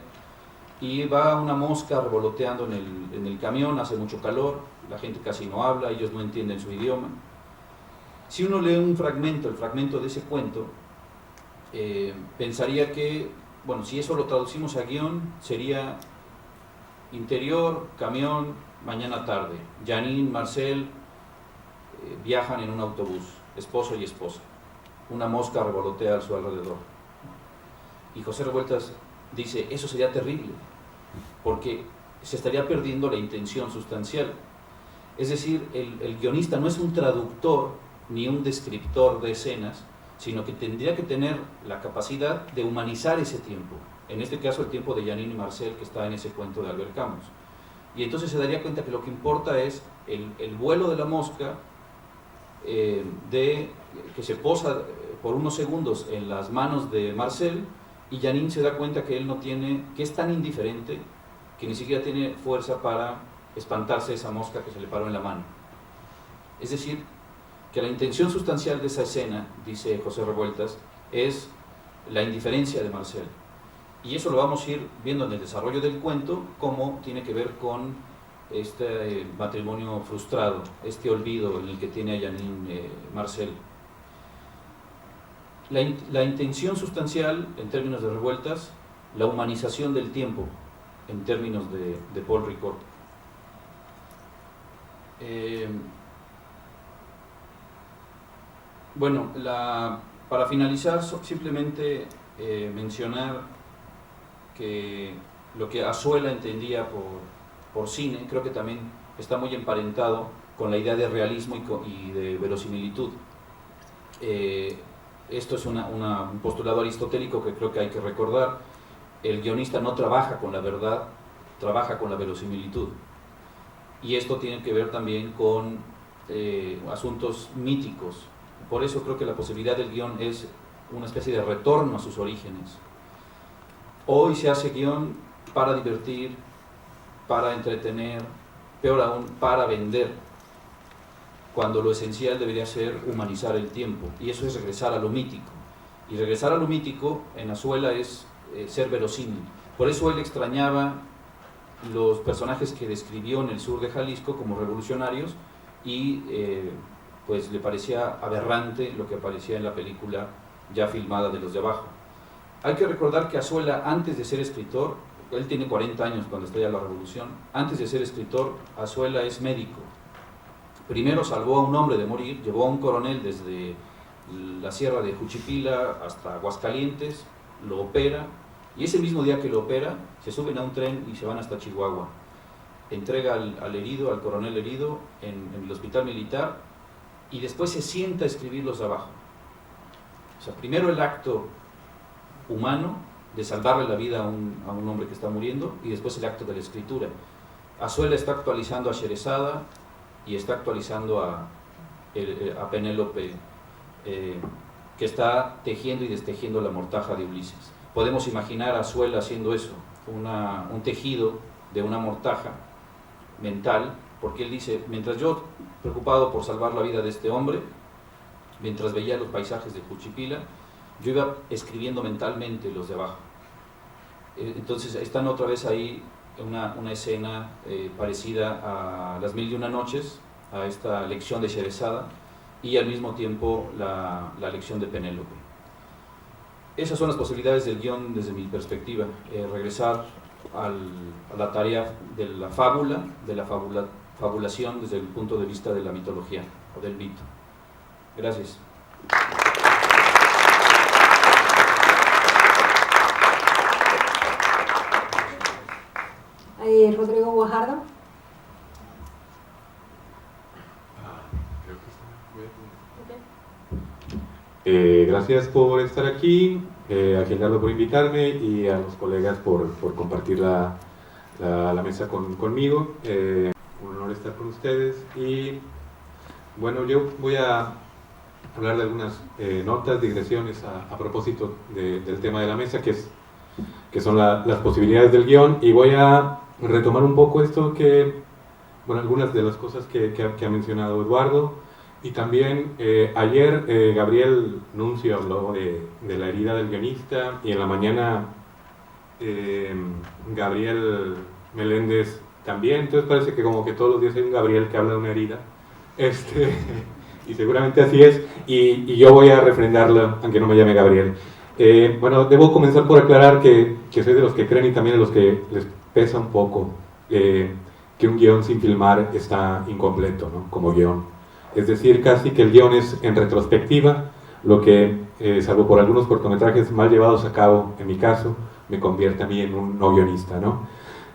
[SPEAKER 5] y va una mosca revoloteando en el camión, hace mucho calor, la gente casi no habla, ellos no entienden su idioma. Si uno lee el fragmento de ese cuento, pensaría que, bueno, si eso lo traducimos a guión, sería interior, camión, mañana tarde, Janine, Marcel viajan en un autobús, esposo y esposa, una mosca revolotea a su alrededor. Y José Revueltas dice, eso sería terrible, porque se estaría perdiendo la intención sustancial. Es decir, el guionista no es un traductor ni un descriptor de escenas, sino que tendría que tener la capacidad de humanizar ese tiempo, en este caso el tiempo de Janine y Marcel, que está en ese cuento de Albert Camus. Y entonces se daría cuenta que lo que importa es el vuelo de la mosca, que se posa por unos segundos en las manos de Marcel, y Janine se da cuenta que que es tan indiferente que ni siquiera tiene fuerza para espantarse esa mosca que se le paró en la mano. Es decir, que la intención sustancial de esa escena, dice José Revueltas, es la indiferencia de Marcel. Y eso lo vamos a ir viendo en el desarrollo del cuento, cómo tiene que ver con este matrimonio frustrado, este olvido en el que tiene a Janine Marcel. La intención sustancial, en términos de Revueltas, la humanización del tiempo, en términos de Paul Ricoeur. Bueno, para finalizar, simplemente mencionar que lo que Azuela entendía por cine, creo que también está muy emparentado con la idea de realismo y de verosimilitud. Esto es un postulado aristotélico que creo que hay que recordar. El guionista no trabaja con la verdad, trabaja con la verosimilitud. Y esto tiene que ver también con asuntos míticos. Por eso creo que la posibilidad del guión es una especie de retorno a sus orígenes. Hoy se hace guión para divertir, para entretener, peor aún, para vender, cuando lo esencial debería ser humanizar el tiempo, y eso es regresar a lo mítico. Y regresar a lo mítico en Azuela es ser verosímil. Por eso él extrañaba los personajes que describió en el sur de Jalisco como revolucionarios y pues le parecía aberrante lo que aparecía en la película ya filmada de Los de Abajo. Hay que recordar que Azuela, antes de ser escritor, él tiene 40 años cuando estalla la revolución, antes de ser escritor, Azuela es médico. Primero salvó a un hombre de morir, llevó a un coronel desde la sierra de Juchipila hasta Aguascalientes, lo opera, y ese mismo día que lo opera, se suben a un tren y se van hasta Chihuahua. Entrega al herido, al coronel herido, en el hospital militar, y después se sienta a escribir Los de Abajo. O sea, primero el acto humano de salvarle la vida a un hombre que está muriendo, y después el acto de la escritura. Azuela está actualizando a Sherezada y está actualizando a Penélope, que está tejiendo y destejiendo la mortaja de Ulises. Podemos imaginar a Azuela haciendo eso, un tejido de una mortaja mental, porque él dice, mientras yo, preocupado por salvar la vida de este hombre, mientras veía los paisajes de Juchipila, yo iba escribiendo mentalmente Los de Abajo. Entonces están otra vez ahí una escena parecida a Las Mil y Una Noches, a esta lección de Sherezada, y al mismo tiempo la lección de Penélope. Esas son las posibilidades del guión desde mi perspectiva. Regresar a la tarea de la fábula, de la fabulación desde el punto de vista de la mitología o del mito. Gracias.
[SPEAKER 2] Rodrigo Guajardo.
[SPEAKER 6] Gracias por estar aquí, a Gildardo por invitarme y a los colegas por compartir la mesa conmigo. Un honor estar con ustedes y bueno, yo voy a hablar de algunas notas, digresiones a propósito del tema de la mesa, que son las posibilidades del guión, y voy a retomar un poco esto algunas de las cosas que ha mencionado Eduardo. Y también ayer Gabriel Nuncio habló de la herida del guionista, y en la mañana Gabriel Meléndez también. Entonces parece que como que todos los días hay un Gabriel que habla de una herida, y seguramente así es, y yo voy a refrendarla aunque no me llame Gabriel. Bueno, debo comenzar por aclarar que soy de los que creen, y también de los que les pesa un poco que un guión sin filmar está incompleto, ¿no? Como guión. Es decir, casi que el guión es en retrospectiva, lo que, salvo por algunos cortometrajes mal llevados a cabo, en mi caso, me convierte a mí en un no guionista, ¿no?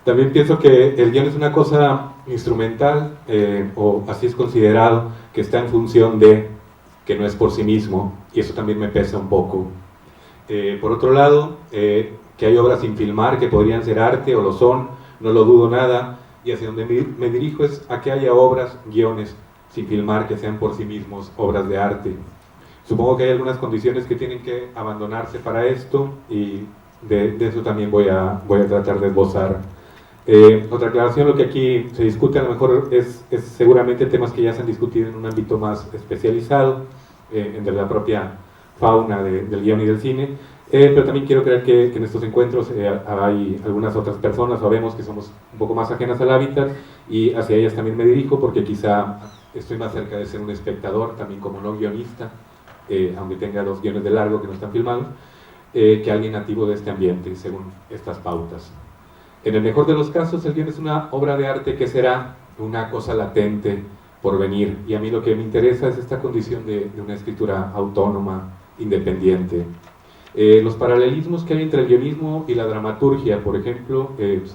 [SPEAKER 6] También pienso que el guión es una cosa instrumental, o así es considerado, que está en función de, que no es por sí mismo, y eso también me pesa un poco. Por otro lado, que hay obras sin filmar que podrían ser arte, o lo son, no lo dudo nada, y hacia donde me dirijo es a que haya obras, guiones, sin filmar, que sean por sí mismos obras de arte. Supongo que hay algunas condiciones que tienen que abandonarse para esto, y de eso también voy a tratar de esbozar. Otra aclaración: lo que aquí se discute a lo mejor es seguramente temas que ya se han discutido en un ámbito más especializado, de la propia fauna del guión y del cine, pero también quiero creer que en estos encuentros hay algunas otras personas, sabemos que somos un poco más ajenas al hábitat, y hacia ellas también me dirijo, porque quizá estoy más cerca de ser un espectador, también como no guionista, aunque tenga los guiones de largo que no están filmados, que alguien nativo de este ambiente, según estas pautas. En el mejor de los casos, el guión es una obra de arte que será una cosa latente por venir, y a mí lo que me interesa es esta condición de una escritura autónoma, independiente. Los paralelismos que hay entre el guionismo y la dramaturgia, por ejemplo,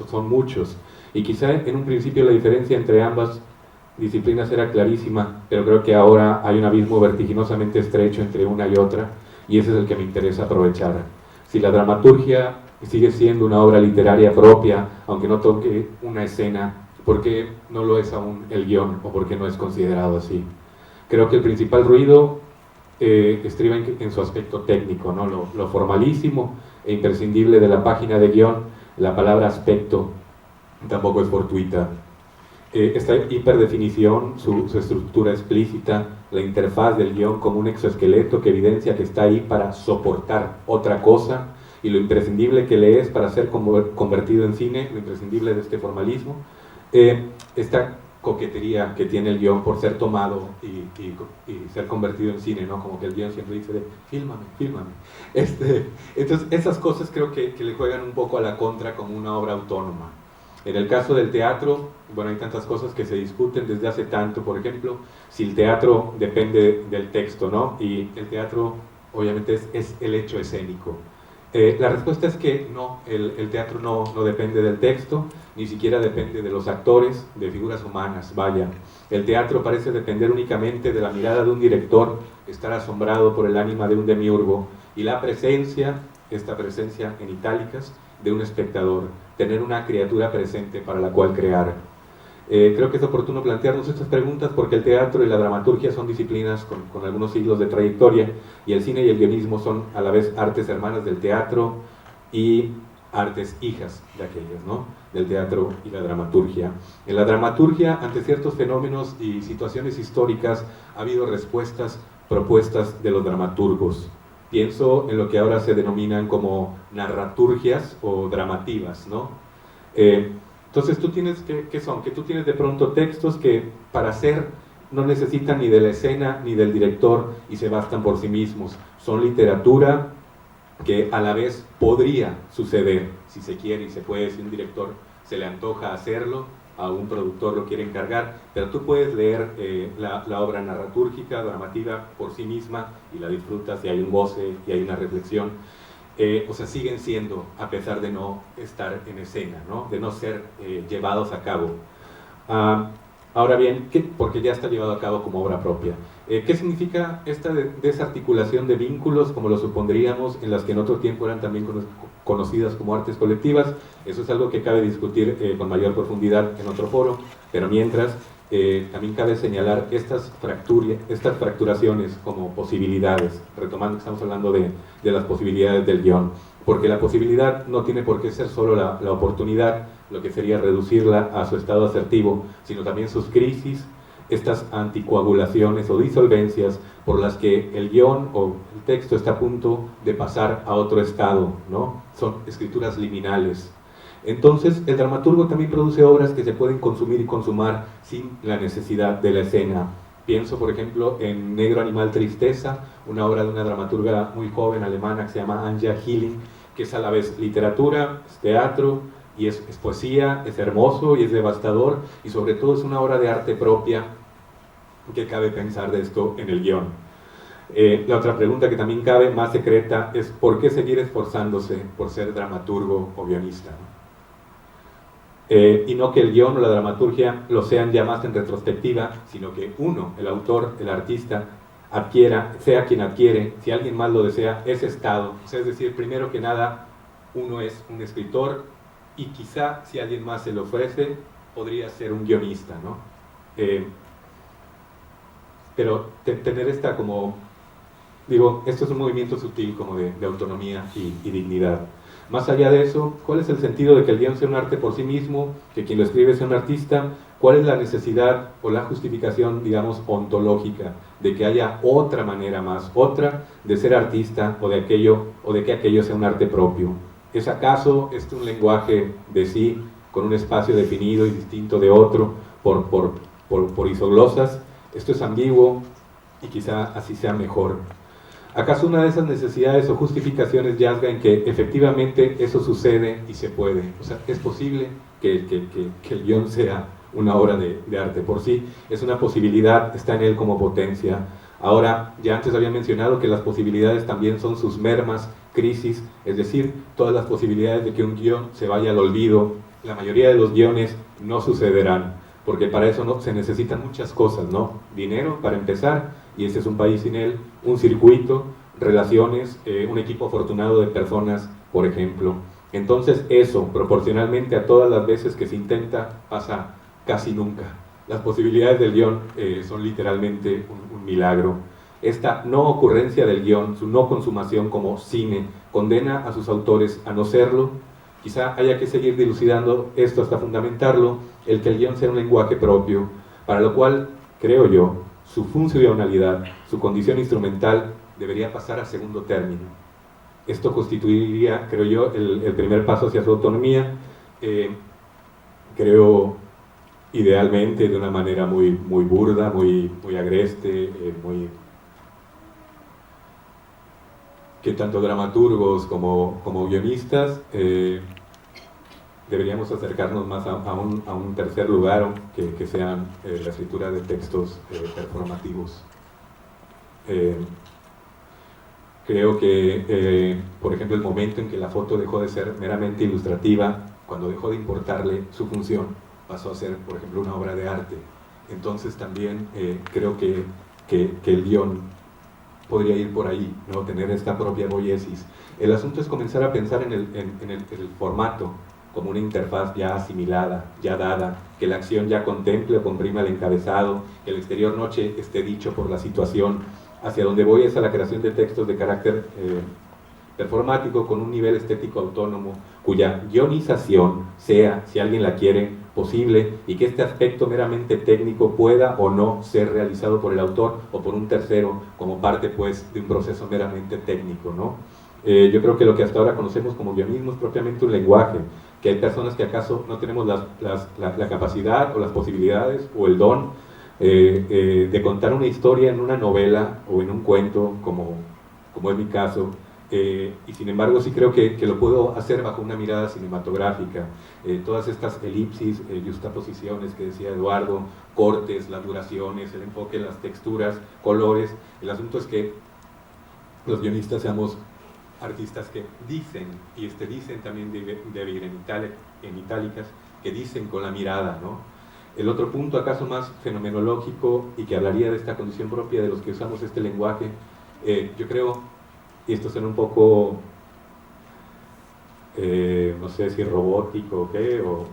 [SPEAKER 6] son muchos, y quizá en un principio la diferencia entre ambas disciplinas era clarísima, pero creo que ahora hay un abismo vertiginosamente estrecho entre una y otra, y ese es el que me interesa aprovechar. Si la dramaturgia sigue siendo una obra literaria propia, aunque no toque una escena, ¿por qué no lo es aún el guión, o por qué no es considerado así? Creo que el principal ruido estriba en su aspecto técnico, ¿no? Lo formalísimo e imprescindible de la página de guión. La palabra aspecto tampoco es fortuita. Esta hiperdefinición, su estructura explícita, la interfaz del guión como un exoesqueleto que evidencia que está ahí para soportar otra cosa, y lo imprescindible que le es para ser convertido en cine, lo imprescindible de este formalismo, esta coquetería que tiene el guión por ser tomado y ser convertido en cine, ¿no? Como que el guión siempre dice de, fílmame, fílmame. Entonces, esas cosas creo que le juegan un poco a la contra como una obra autónoma. En el caso del teatro, bueno, hay tantas cosas que se discuten desde hace tanto, por ejemplo, si el teatro depende del texto, ¿no? Y el teatro, obviamente, es el hecho escénico. La respuesta es que no, el teatro no depende del texto, ni siquiera depende de los actores, de figuras humanas, vaya. El teatro parece depender únicamente de la mirada de un director, estar asombrado por el ánima de un demiurgo, y la presencia, esta presencia en itálicas, de un espectador, tener una criatura presente para la cual crear. Creo que es oportuno plantearnos estas preguntas porque el teatro y la dramaturgia son disciplinas con algunos siglos de trayectoria, y el cine y el guionismo son a la vez artes hermanas del teatro y artes hijas de aquellas, ¿no? Del teatro y la dramaturgia. En la dramaturgia, ante ciertos fenómenos y situaciones históricas, ha habido respuestas, propuestas de los dramaturgos. Pienso en lo que ahora se denominan como narraturgias o dramativas, ¿no? Entonces tú tienes, ¿qué son? Que tú tienes de pronto textos que para hacer no necesitan ni de la escena ni del director y se bastan por sí mismos. Son literatura que a la vez podría suceder, si se quiere y se puede, si un director se le antoja hacerlo, a un productor lo quiere encargar, pero tú puedes leer la obra narratúrgica, dramativa por sí misma y la disfrutas y hay un goce y hay una reflexión. O sea, siguen siendo, a pesar de no estar en escena, ¿no? De no ser llevados a cabo. Ahora bien, porque ya está llevado a cabo como obra propia. ¿Qué significa esta desarticulación de vínculos, como lo supondríamos, en las que en otro tiempo eran también conocidas como artes colectivas? Eso es algo que cabe discutir con mayor profundidad en otro foro, pero mientras, también cabe señalar estas fracturaciones como posibilidades, retomando que estamos hablando de las posibilidades del guión, porque la posibilidad no tiene por qué ser solo la oportunidad, lo que sería reducirla a su estado asertivo, sino también sus crisis, estas anticoagulaciones o disolvencias por las que el guión o el texto está a punto de pasar a otro estado, ¿no? Son escrituras liminales. Entonces, el dramaturgo también produce obras que se pueden consumir y consumar sin la necesidad de la escena. Pienso, por ejemplo, en Negro Animal Tristeza, una obra de una dramaturga muy joven alemana que se llama Anja Hilling, que es a la vez literatura, es teatro, y es poesía, es hermoso y es devastador, y sobre todo es una obra de arte propia que cabe pensar de esto en el guión. La otra pregunta que también cabe, más secreta, es ¿por qué seguir esforzándose por ser dramaturgo o guionista? Y no que el guión o la dramaturgia lo sean ya más en retrospectiva, sino que uno, el autor, el artista, adquiera, sea quien adquiere, si alguien más lo desea, ese estado. O sea, es decir, primero que nada, uno es un escritor y quizá si alguien más se lo ofrece, podría ser un guionista, ¿no? Pero tener esta como, digo, esto es un movimiento sutil como de autonomía y dignidad. Más allá de eso, ¿cuál es el sentido de que el guión sea un arte por sí mismo, que quien lo escribe sea un artista? ¿Cuál es la necesidad o la justificación, digamos, ontológica de que haya otra manera más, otra de ser artista o de que aquello sea un arte propio? ¿Es acaso un lenguaje de sí, con un espacio definido y distinto de otro, por isoglosas? Esto es ambiguo y quizá así sea mejor. ¿Acaso una de esas necesidades o justificaciones yazga en que efectivamente eso sucede y se puede? O sea, es posible que el guión sea una obra de arte por sí. Es una posibilidad, está en él como potencia. Ahora, ya antes había mencionado que las posibilidades también son sus mermas, crisis, es decir, todas las posibilidades de que un guión se vaya al olvido. La mayoría de los guiones no sucederán, porque para eso no se necesitan muchas cosas, ¿no? Dinero, para empezar, y este es un país sin él, un circuito, relaciones, un equipo afortunado de personas, por ejemplo. Entonces eso, proporcionalmente a todas las veces que se intenta, pasa casi nunca. Las posibilidades del guión son literalmente un milagro. Esta no ocurrencia del guión, su no consumación como cine, condena a sus autores a no serlo. Quizá haya que seguir dilucidando esto hasta fundamentarlo, el que el guión sea un lenguaje propio, para lo cual, creo yo, su funcionalidad, su condición instrumental, debería pasar a segundo término. Esto constituiría, creo yo, el primer paso hacia su autonomía. Creo idealmente de una manera muy burda, muy agreste, que tanto dramaturgos como guionistas deberíamos acercarnos más a un tercer lugar, que sean la escritura de textos performativos. Creo que, por ejemplo, el momento en que la foto dejó de ser meramente ilustrativa, cuando dejó de importarle su función, pasó a ser, por ejemplo, una obra de arte. Entonces también creo que el guión podría ir por ahí, ¿no? Tener esta propia poiesis. El asunto es comenzar a pensar en el formato como una interfaz ya asimilada, ya dada, que la acción ya contemple o comprima el encabezado, que el exterior noche esté dicho por la situación. Hacia donde voy es a la creación de textos de carácter performático con un nivel estético autónomo, cuya guionización sea, si alguien la quiere, posible, y que este aspecto meramente técnico pueda o no ser realizado por el autor o por un tercero como parte, pues, de un proceso meramente técnico, ¿no? Yo creo que lo que hasta ahora conocemos como guionismo es propiamente un lenguaje, que hay personas que acaso no tenemos la capacidad o las posibilidades o el don de contar una historia en una novela o en un cuento, como es mi caso, y sin embargo sí creo que lo puedo hacer bajo una mirada cinematográfica. Todas estas elipsis, justaposiciones que decía Eduardo, cortes, las duraciones, el enfoque, las texturas, colores. El asunto es que los guionistas seamos artistas que dicen, y dicen también debe ir en itálicas, que dicen con la mirada, ¿no? El otro punto, acaso más fenomenológico, y que hablaría de esta condición propia de los que usamos este lenguaje, yo creo, y esto suena un poco, no sé si robótico o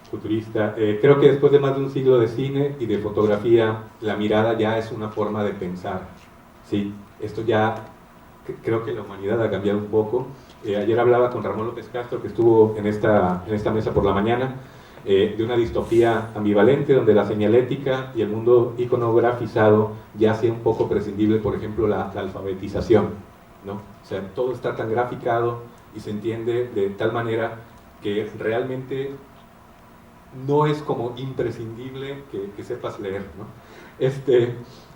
[SPEAKER 6] futurista, creo que después de más de un siglo de cine y de fotografía, la mirada ya es una forma de pensar, ¿sí? Esto ya, creo que la humanidad ha cambiado un poco. Ayer hablaba con Ramón López Castro, que estuvo en esta mesa por la mañana, de una distopía ambivalente donde la señalética y el mundo iconografizado ya sea un poco prescindible, por ejemplo, la alfabetización, ¿no? O sea, todo está tan graficado y se entiende de tal manera que realmente no es como imprescindible que sepas leer, ¿no?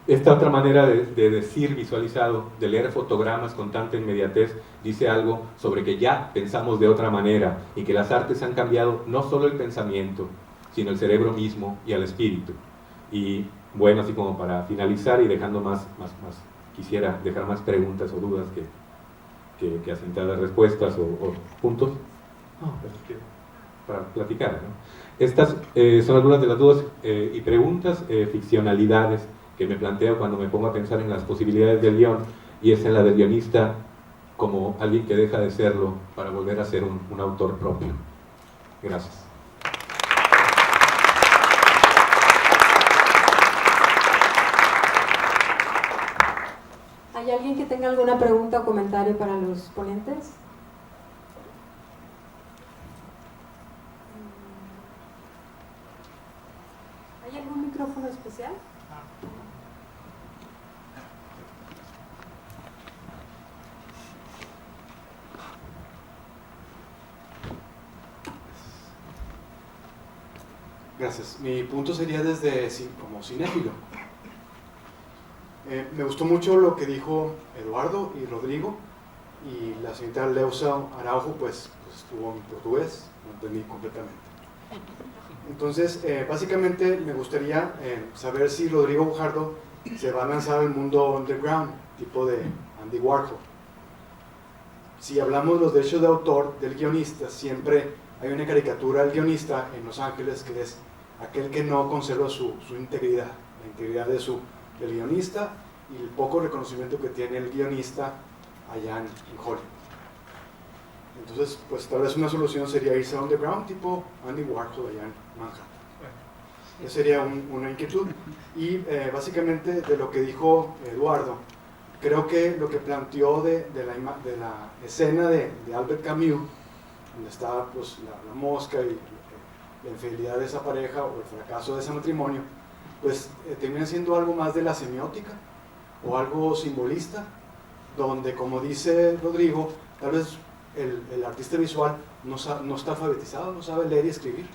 [SPEAKER 6] Esta otra manera de decir visualizado, de leer fotogramas con tanta inmediatez, dice algo sobre que ya pensamos de otra manera y que las artes han cambiado no solo el pensamiento, sino el cerebro mismo y al espíritu. Y bueno, así como para finalizar y dejando más quisiera dejar más preguntas o dudas que asentadas respuestas o puntos, para platicar, ¿no? Estas son algunas de las dudas y preguntas, ficcionalidades que me planteo cuando me pongo a pensar en las posibilidades del guión, y es en la del guionista como alguien que deja de serlo para volver a ser un autor propio. Gracias.
[SPEAKER 2] ¿Hay alguien que tenga alguna pregunta o comentario para los ponentes? ¿Hay algún micrófono especial?
[SPEAKER 7] Gracias. Mi punto sería desde como cinéfilo. Me gustó mucho lo que dijo Eduardo y Rodrigo, y la señorita Leusa Araujo pues estuvo en portugués, no entendí completamente. Entonces, básicamente me gustaría saber si Rodrigo Bujardo se va a lanzar al mundo underground, tipo de Andy Warhol. Si hablamos de los derechos de autor del guionista, siempre hay una caricatura del guionista en Los Ángeles que es aquel que no conserva su integridad, la integridad del guionista y el poco reconocimiento que tiene el guionista allá en Hollywood. Entonces, pues tal vez una solución sería irse a underground, tipo Andy Warhol allá en Manhattan. Esa sería una inquietud. Y básicamente de lo que dijo Eduardo, creo que lo que planteó de la escena de Albert Camus, donde está pues, la mosca y la infidelidad de esa pareja o el fracaso de ese matrimonio, pues termina siendo algo más de la semiótica o algo simbolista, donde, como dice Rodrigo, tal vez el artista visual no está alfabetizado, no sabe leer y escribir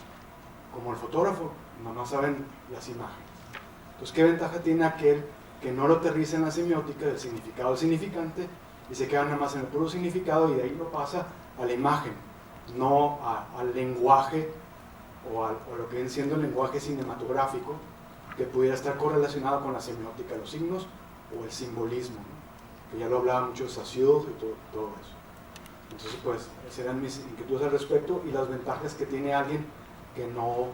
[SPEAKER 7] como el fotógrafo, no saben las imágenes. Entonces, ¿qué ventaja tiene aquel que no lo aterriza en la semiótica del significado del significante y se queda nada más en el puro significado y de ahí lo pasa a la imagen, no al lenguaje o lo que viene siendo el lenguaje cinematográfico que pudiera estar correlacionado con la semiótica de los signos o el simbolismo, ¿no? Que ya lo hablaba mucho Saussure y todo eso. Entonces, pues, serán mis inquietudes al respecto y las ventajas que tiene alguien que no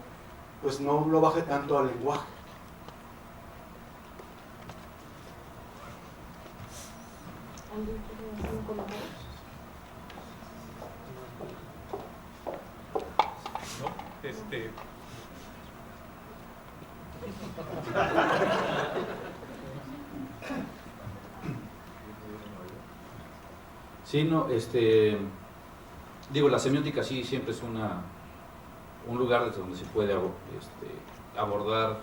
[SPEAKER 7] lo baje tanto al lenguaje.
[SPEAKER 2] ¿Alguien quiere hacer un comentario?
[SPEAKER 5] Sí, no, digo, la semiótica sí siempre es un lugar desde donde se puede abordar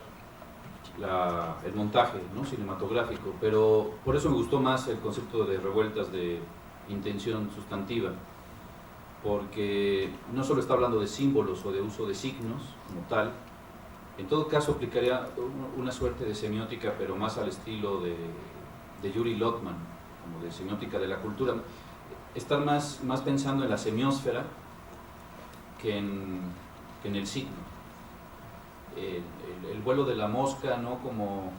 [SPEAKER 5] el montaje, ¿no?, cinematográfico, pero por eso me gustó más el concepto de revueltas de intención sustantiva, porque no solo está hablando de símbolos o de uso de signos como tal. En todo caso aplicaría una suerte de semiótica, pero más al estilo de Yuri Lotman, como de semiótica de la cultura, estar más pensando en la semiósfera que en el signo. El vuelo de la mosca, no como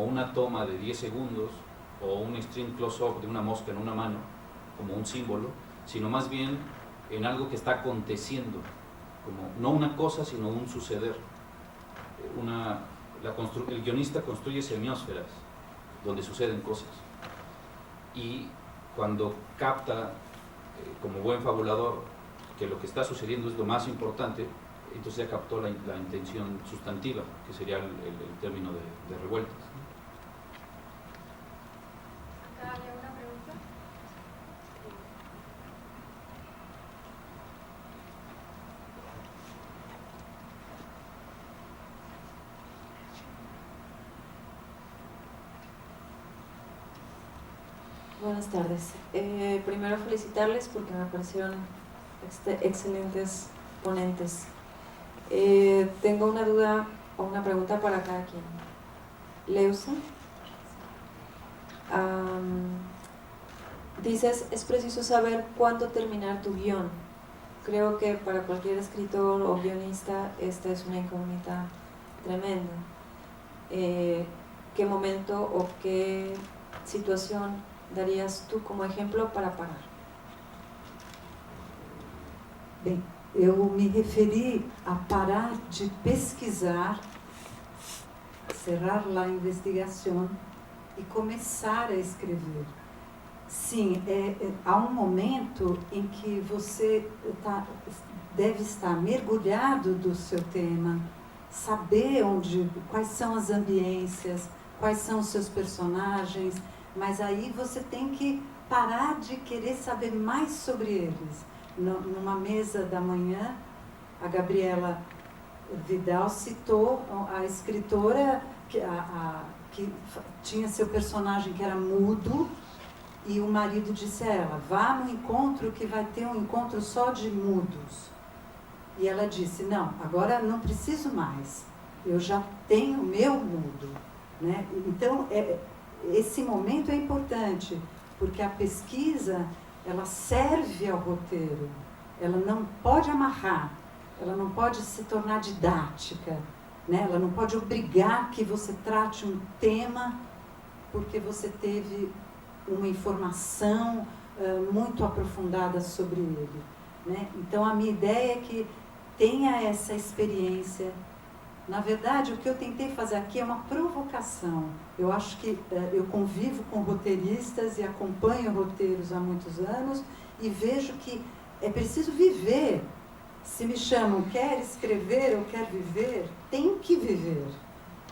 [SPEAKER 5] una toma de 10 segundos o un extreme close-up de una mosca en una mano, como un símbolo, sino más bien en algo que está aconteciendo, como no una cosa, sino un suceder. El guionista construye semiósferas donde suceden cosas, y cuando capta, como buen fabulador, que lo que está sucediendo es lo más importante, entonces ya captó la intención sustantiva, que sería el término de revueltas.
[SPEAKER 2] ¿Acá hay alguna pregunta?
[SPEAKER 8] Buenas tardes. Primero felicitarles porque me parecieron excelentes ponentes. Tengo una duda o una pregunta para cada quien. Leusa, dices, es preciso saber cuándo terminar tu guión. Creo que para cualquier escritor o guionista esta es una incógnita tremenda. ¿Qué momento o qué situación darías tú como ejemplo para parar?
[SPEAKER 3] Bem, eu me referi a parar de pesquisar, cerrar lá a investigação e começar a escrever. Sim, há um momento em que você deve estar mergulhado do seu tema, saber quais são as ambiências, quais são os seus personagens, mas aí você tem que parar de querer saber mais sobre eles. Numa mesa da manhã, a Gabriela Vidal citou a escritora que tinha seu personagem que era mudo, e o marido disse a ela, vá no encontro que vai ter um encontro só de mudos. E ela disse, não, agora não preciso mais, eu já tenho o meu mudo, né? Então, esse momento é importante, porque a pesquisa, ela serve ao roteiro, ela não pode amarrar, ela não pode se tornar didática, né? Ela não pode obrigar que você trate um tema porque você teve uma informação muito aprofundada sobre ele, né? Então a minha ideia é que tenha essa experiência. Na verdade, o que eu tentei fazer aqui é uma provocação. Eu acho que eu convivo com roteiristas e acompanho roteiros há muitos anos e vejo que é preciso viver. Se me chamam, quer escrever ou quer viver, tem que viver.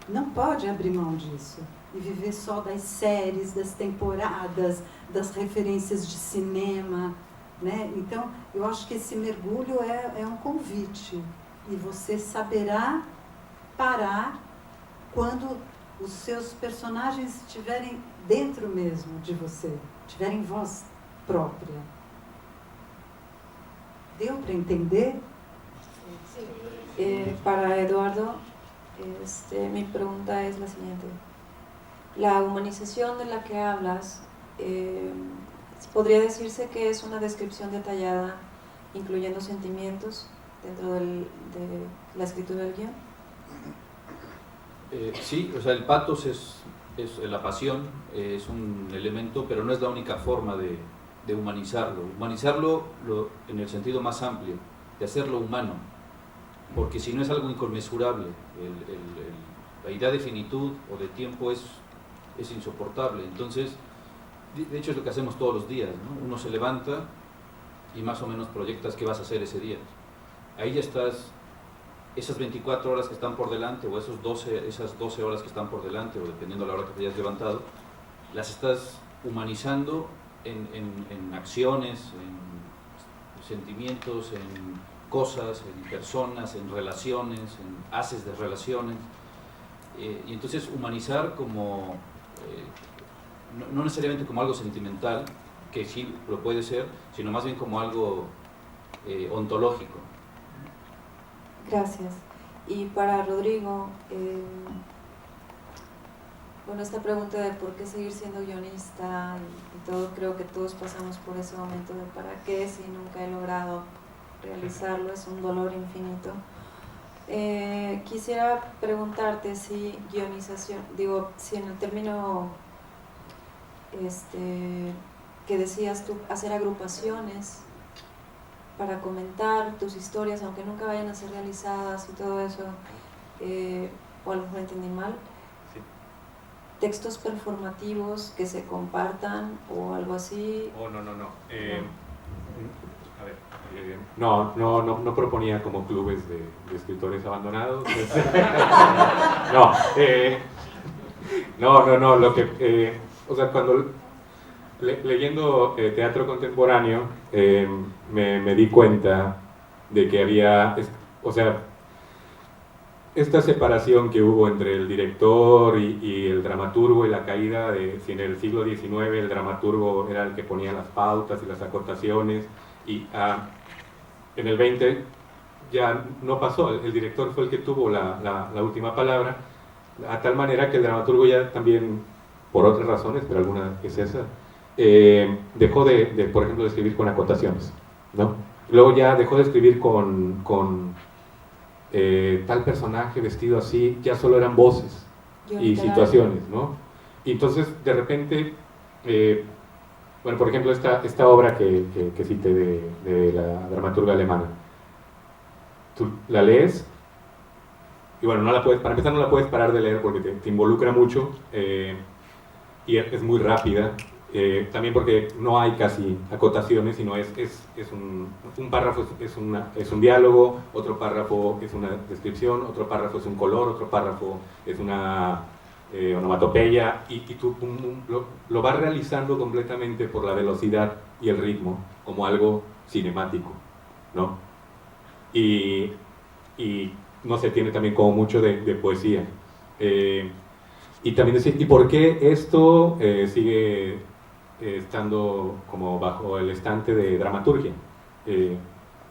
[SPEAKER 3] Não pode abrir mão disso e viver só das séries, das temporadas, das referências de cinema, né? Então, eu acho que esse mergulho é um convite e você saberá parar quando os seus personagens estiverem dentro mesmo de você, tiverem voz própria. Deu para entender?
[SPEAKER 2] Sim.
[SPEAKER 8] Para Eduardo, mi pregunta es la siguiente. La humanización de la que hablas, ¿podría decirse que es una descripción detallada, incluyendo sentimientos, dentro de la escritura del guión?
[SPEAKER 5] Sí, o sea, el pathos es la pasión, es un elemento, pero no es la única forma de humanizarlo. Humanizarlo en el sentido más amplio, de hacerlo humano, porque si no es algo inconmensurable. La idea de finitud o de tiempo es insoportable. Entonces, de hecho es lo que hacemos todos los días, ¿no? Uno se levanta y más o menos proyectas qué vas a hacer ese día. Ahí ya estás, esas 24 horas que están por delante, o esas 12 horas que están por delante, o dependiendo de la hora que te hayas levantado, las estás humanizando en acciones, en sentimientos, en cosas, en personas, en relaciones, en haces de relaciones. Y entonces humanizar como, no necesariamente como algo sentimental, que sí lo puede ser, sino más bien como algo ontológico.
[SPEAKER 8] Gracias. Y para Rodrigo, bueno, esta pregunta de por qué seguir siendo guionista y todo, creo que todos pasamos por ese momento de para qué si nunca he logrado realizarlo, es un dolor infinito. Quisiera preguntarte si guionización, si en el término que decías tú, hacer agrupaciones para comentar tus historias, aunque nunca vayan a ser realizadas y todo eso, o a lo mejor entendí mal,
[SPEAKER 6] Sí.
[SPEAKER 8] textos performativos que se compartan o algo así.
[SPEAKER 6] Oh, no. A ver, no proponía como clubes de escritores abandonados. No, lo que, o sea, cuando leyendo teatro contemporáneo, me di cuenta de que había, o sea, esta separación que hubo entre el director y el dramaturgo, y la caída de, si en el siglo XIX el dramaturgo era el que ponía las pautas y las acotaciones, y en el XX ya no pasó, el director fue el que tuvo la última palabra, a tal manera que el dramaturgo ya también, por otras razones, pero alguna es esa, dejó de, por ejemplo, de escribir con acotaciones, ¿no? Luego ya dejó de escribir con tal personaje vestido así, ya solo eran voces y situaciones, ¿no? Y entonces, de repente, bueno, por ejemplo, esta obra que cité de la dramaturga alemana, tú la lees y bueno, para empezar no la puedes parar de leer porque te involucra mucho y es muy rápida. También porque no hay casi acotaciones, sino es un párrafo es un diálogo, otro párrafo es una descripción, otro párrafo es un color, otro párrafo es una onomatopeya, y tú lo vas realizando completamente por la velocidad y el ritmo, como algo cinemático, ¿no? Y no sé, tiene también como mucho de poesía. Y también decir, ¿y por qué esto sigue estando como bajo el estante de dramaturgia?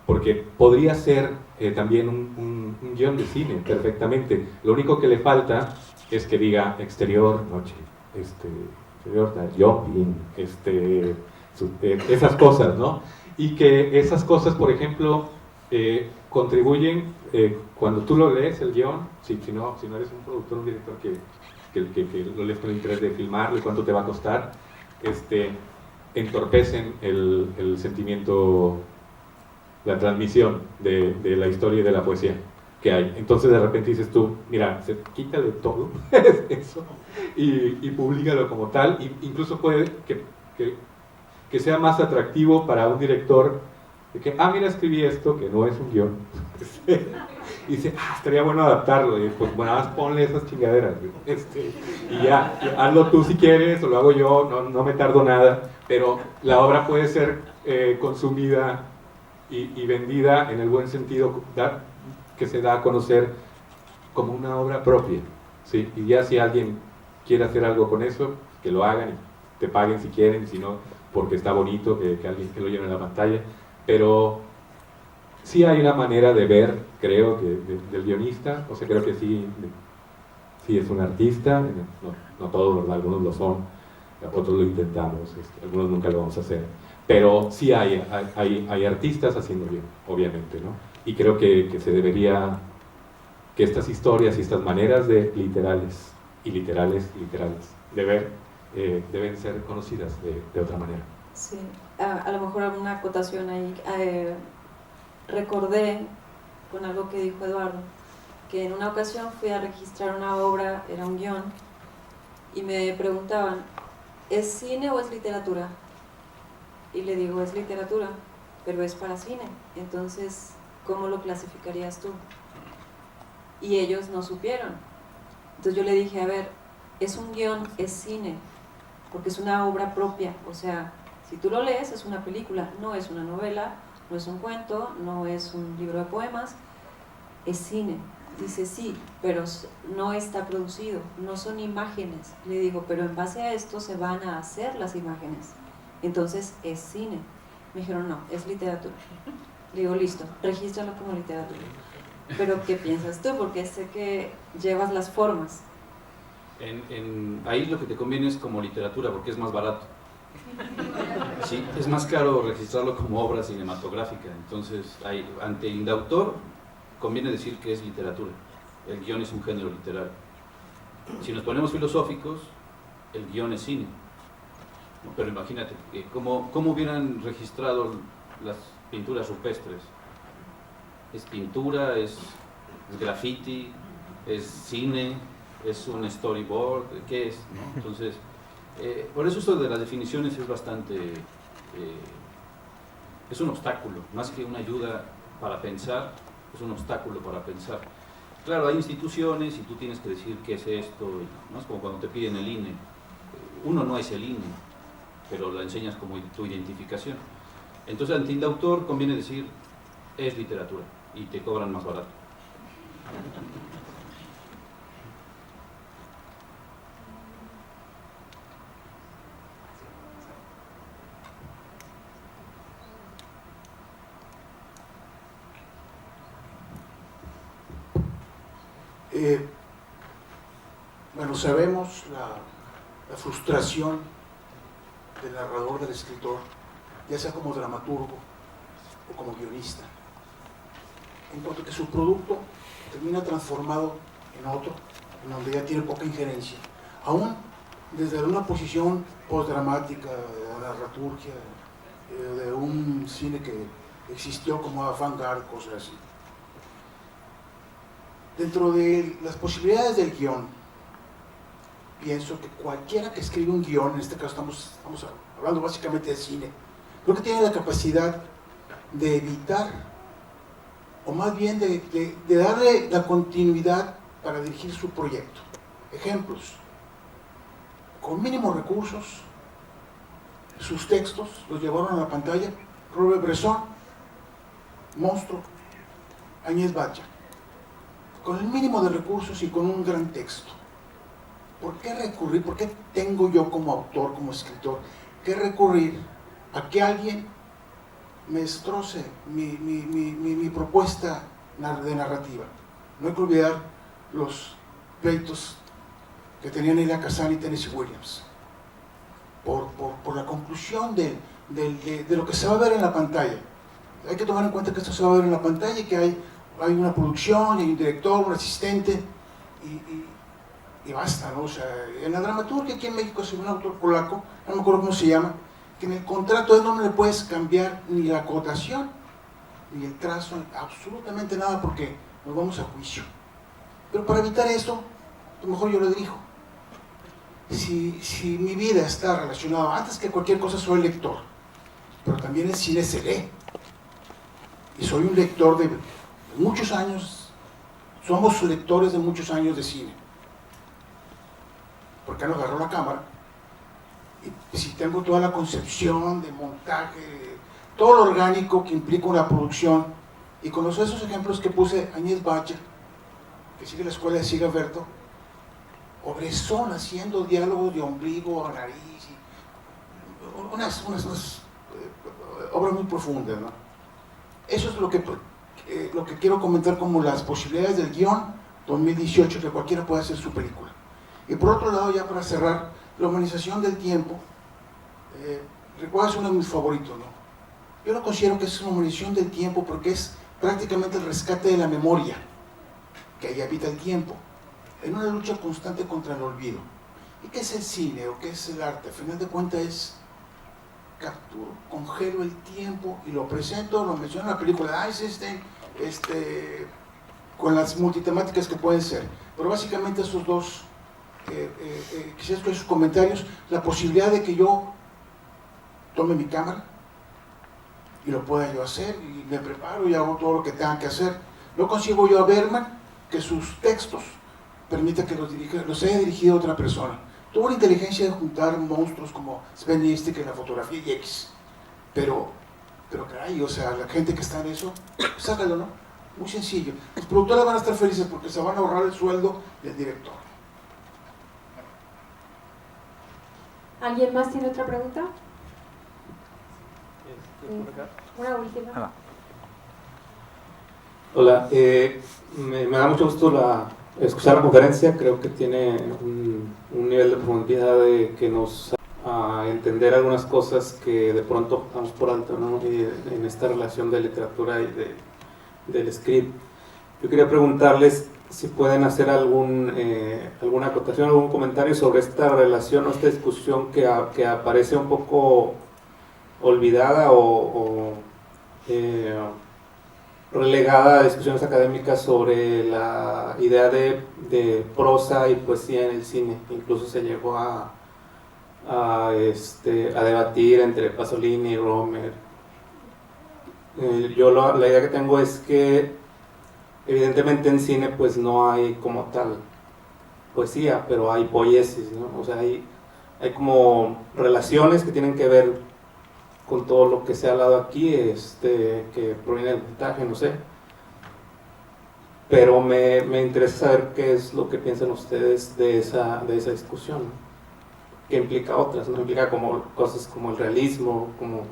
[SPEAKER 6] Porque podría ser también un guión de cine perfectamente. Lo único que le falta es que diga exterior, noche, exterior, jumping, esas cosas, ¿no? Y que esas cosas, por ejemplo, contribuyen, cuando tú lo lees el guión, si no eres un productor, un director que lo lees con el interés de filmarlo y cuánto te va a costar, entorpecen el sentimiento, la transmisión de la historia y de la poesía que hay. Entonces de repente dices tú, mira, quítale todo eso y públicalo como tal, incluso puede que sea más atractivo para un director de que, mira, escribí esto, que no es un guión, y dice, estaría bueno adaptarlo, y pues bueno, ponle esas chingaderas, y ya, hazlo tú si quieres, o lo hago yo, no me tardo nada, pero la obra puede ser consumida y vendida en el buen sentido, que se da a conocer como una obra propia, ¿sí? Y ya si alguien quiere hacer algo con eso, que lo hagan y te paguen si quieren, si no, porque está bonito que alguien que lo lleve en la pantalla, pero sí hay una manera de ver, creo, del guionista, o sea, creo que sí es un artista, no todos, ¿verdad? Algunos lo son, otros lo intentamos, algunos nunca lo vamos a hacer, pero sí hay artistas haciendo bien, obviamente, ¿no? Y creo que se debería, que estas historias y estas maneras de literales de ver, deben ser conocidas de otra manera.
[SPEAKER 8] Sí, a lo mejor alguna acotación ahí. Recordé con algo que dijo Eduardo, que en una ocasión fui a registrar una obra, era un guión, y me preguntaban, ¿es cine o es literatura? Y le digo, es literatura, pero es para cine, entonces, ¿cómo lo clasificarías tú? Y ellos no supieron. Entonces yo le dije, a ver, es un guión, es cine, porque es una obra propia, o sea, si tú lo lees es una película, no es una novela, no es un cuento, no es un libro de poemas, es cine. Dice, sí, pero no está producido, no son imágenes. Le digo, pero en base a esto se van a hacer las imágenes, entonces es cine. Me dijeron, no, es literatura. Le digo, listo, regístralo como literatura. Pero ¿qué piensas tú? Porque sé que llevas las formas.
[SPEAKER 5] Ahí lo que te conviene es como literatura, porque es más barato. Sí, es más caro registrarlo como obra cinematográfica. Entonces, ante indautor, conviene decir que es literatura. El guión es un género literario. Si nos ponemos filosóficos, el guión es cine. Pero imagínate, ¿cómo hubieran registrado las pinturas rupestres? ¿Es pintura? ¿Es graffiti? ¿Es cine? ¿Es un storyboard? ¿Qué es? ¿No? Entonces, por eso esto de las definiciones es bastante... es un obstáculo, más que una ayuda para pensar, es un obstáculo para pensar. Claro, hay instituciones y tú tienes que decir qué es esto, ¿no? Es como cuando te piden el INE. Uno no es el INE, pero lo enseñas como tu identificación. Entonces, ante indautor conviene decir, es literatura, y te cobran más barato.
[SPEAKER 9] Bueno, sabemos la frustración del narrador, del escritor, ya sea como dramaturgo o como guionista, en cuanto a que su producto termina transformado en otro, en donde ya tiene poca injerencia, aún desde una posición postdramática, de la dramaturgia, de un cine que existió como avant-garde, cosas así. Dentro de las posibilidades del guión, pienso que cualquiera que escribe un guión, en este caso estamos hablando básicamente de cine, creo que tiene la capacidad de evitar, o más bien de darle la continuidad para dirigir su proyecto. Ejemplos: con mínimos recursos, sus textos los llevaron a la pantalla Robert Bresson, Monstruo, Agnès Batlle, con el mínimo de recursos y con un gran texto. ¿Por qué recurrir? ¿Por qué tengo yo como autor, como escritor, que recurrir a que alguien me destroce mi propuesta de narrativa? No hay que olvidar los pleitos que tenían Elia Kazan y Tennessee Williams por la conclusión de lo que se va a ver en la pantalla. Hay que tomar en cuenta que esto se va a ver en la pantalla y que hay una producción, hay un director, un asistente y basta, ¿no? O sea, en la dramaturgia aquí en México es un autor polaco, no me acuerdo cómo se llama, que en el contrato no le puedes cambiar ni la acotación ni el trazo, absolutamente nada, porque nos vamos a juicio. Pero para evitar eso, a lo mejor yo lo dirijo. Si mi vida está relacionada, antes que cualquier cosa soy lector, pero también el cine se lee, y soy un lector de muchos años, somos lectores de muchos años de cine, porque nos agarró la cámara, y si tengo toda la concepción de montaje, todo lo orgánico que implica una producción, y con esos ejemplos que puse, Agnès Batlle, que sigue la escuela de Sigaberto, o Bresson haciendo diálogos de ombligo a nariz, unas obras muy profundas, ¿no? Eso es lo que lo que quiero comentar como las posibilidades del guión 2018, que cualquiera puede hacer su película. Y por otro lado, ya para cerrar, la humanización del tiempo, recuerda, es uno de mis favoritos, ¿no? Yo no considero que es una humanización del tiempo porque es prácticamente el rescate de la memoria, que ahí habita el tiempo, en una lucha constante contra el olvido. ¿Y qué es el cine o qué es el arte? Al final de cuentas es capturo, congelo el tiempo y lo presento, lo menciono en la película, es con las multitemáticas que pueden ser. Pero básicamente esos dos, quizás con esos comentarios, la posibilidad de que yo tome mi cámara y lo pueda yo hacer y me preparo y hago todo lo que tenga que hacer. No consigo yo a Bergman que sus textos permita que los haya dirigido a otra persona. Tuvo la inteligencia de juntar monstruos como Sven Nystik en la fotografía y X, pero caray, o sea, la gente que está en eso, sácalo, ¿no? Muy sencillo. Los productores van a estar felices porque se van a ahorrar el sueldo del director.
[SPEAKER 2] ¿Alguien más tiene otra pregunta? Una última.
[SPEAKER 6] Hola, me da mucho gusto escuchar la conferencia. Creo que tiene un nivel de profundidad que nos a entender algunas cosas que de pronto estamos por alto, ¿no? En esta relación de literatura y del script. Yo quería preguntarles si pueden hacer alguna acotación, algún comentario sobre esta relación o esta discusión que aparece un poco olvidada o relegada a discusiones académicas sobre la idea de prosa y poesía en el cine. Incluso se llegó a debatir entre Pasolini y Romer. Yo la idea que tengo es que evidentemente en cine pues no hay como tal poesía, pero hay poiesis, ¿no? O sea, hay como relaciones que tienen que ver con todo lo que se ha hablado aquí, que proviene del montaje, no sé. Pero me interesa saber qué es lo que piensan ustedes de esa discusión, ¿no? Que implica otras, ¿no? Implica como cosas como el realismo, como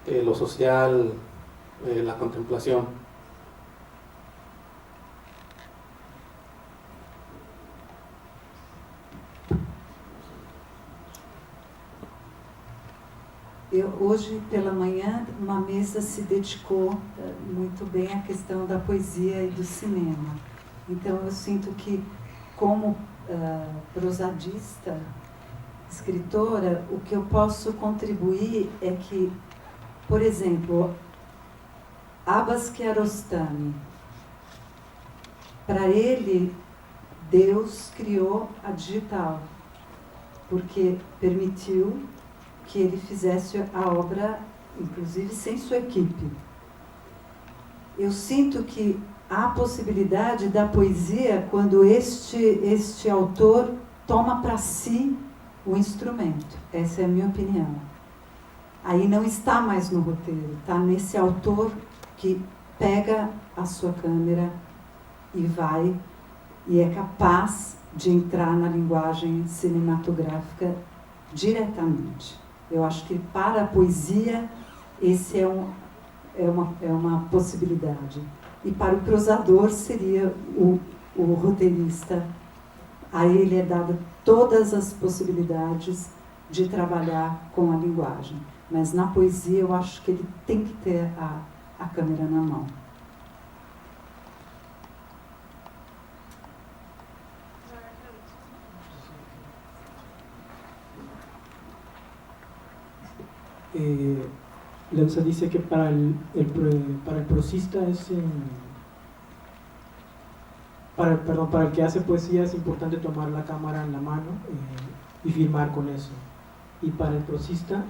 [SPEAKER 6] lo social, la contemplación.
[SPEAKER 3] Hoje pela manhã uma mesa se dedicou muito bem à questão da poesia e do cinema. Então eu sinto que como prosadista, escritora, o que eu posso contribuir é que, por exemplo, Abbas Kiarostami, para ele Deus criou a digital, porque permitiu que ele fizesse a obra, inclusive sem sua equipe. Eu sinto que há possibilidade da poesia quando este autor toma para si o instrumento. Essa é a minha opinião. Aí não está mais no roteiro, está nesse autor que pega a sua câmera e vai, e é capaz de entrar na linguagem cinematográfica diretamente. Eu acho que para a poesia esse é uma possibilidade. E para o prosador seria o roteirista. A ele é dada todas as possibilidades de trabalhar com a linguagem. Mas na poesia eu acho que ele tem que ter a câmera na mão.
[SPEAKER 4] Leusa dice que para el prosista para el que hace poesía es importante tomar la cámara en la mano y filmar con eso. Y para el prosista,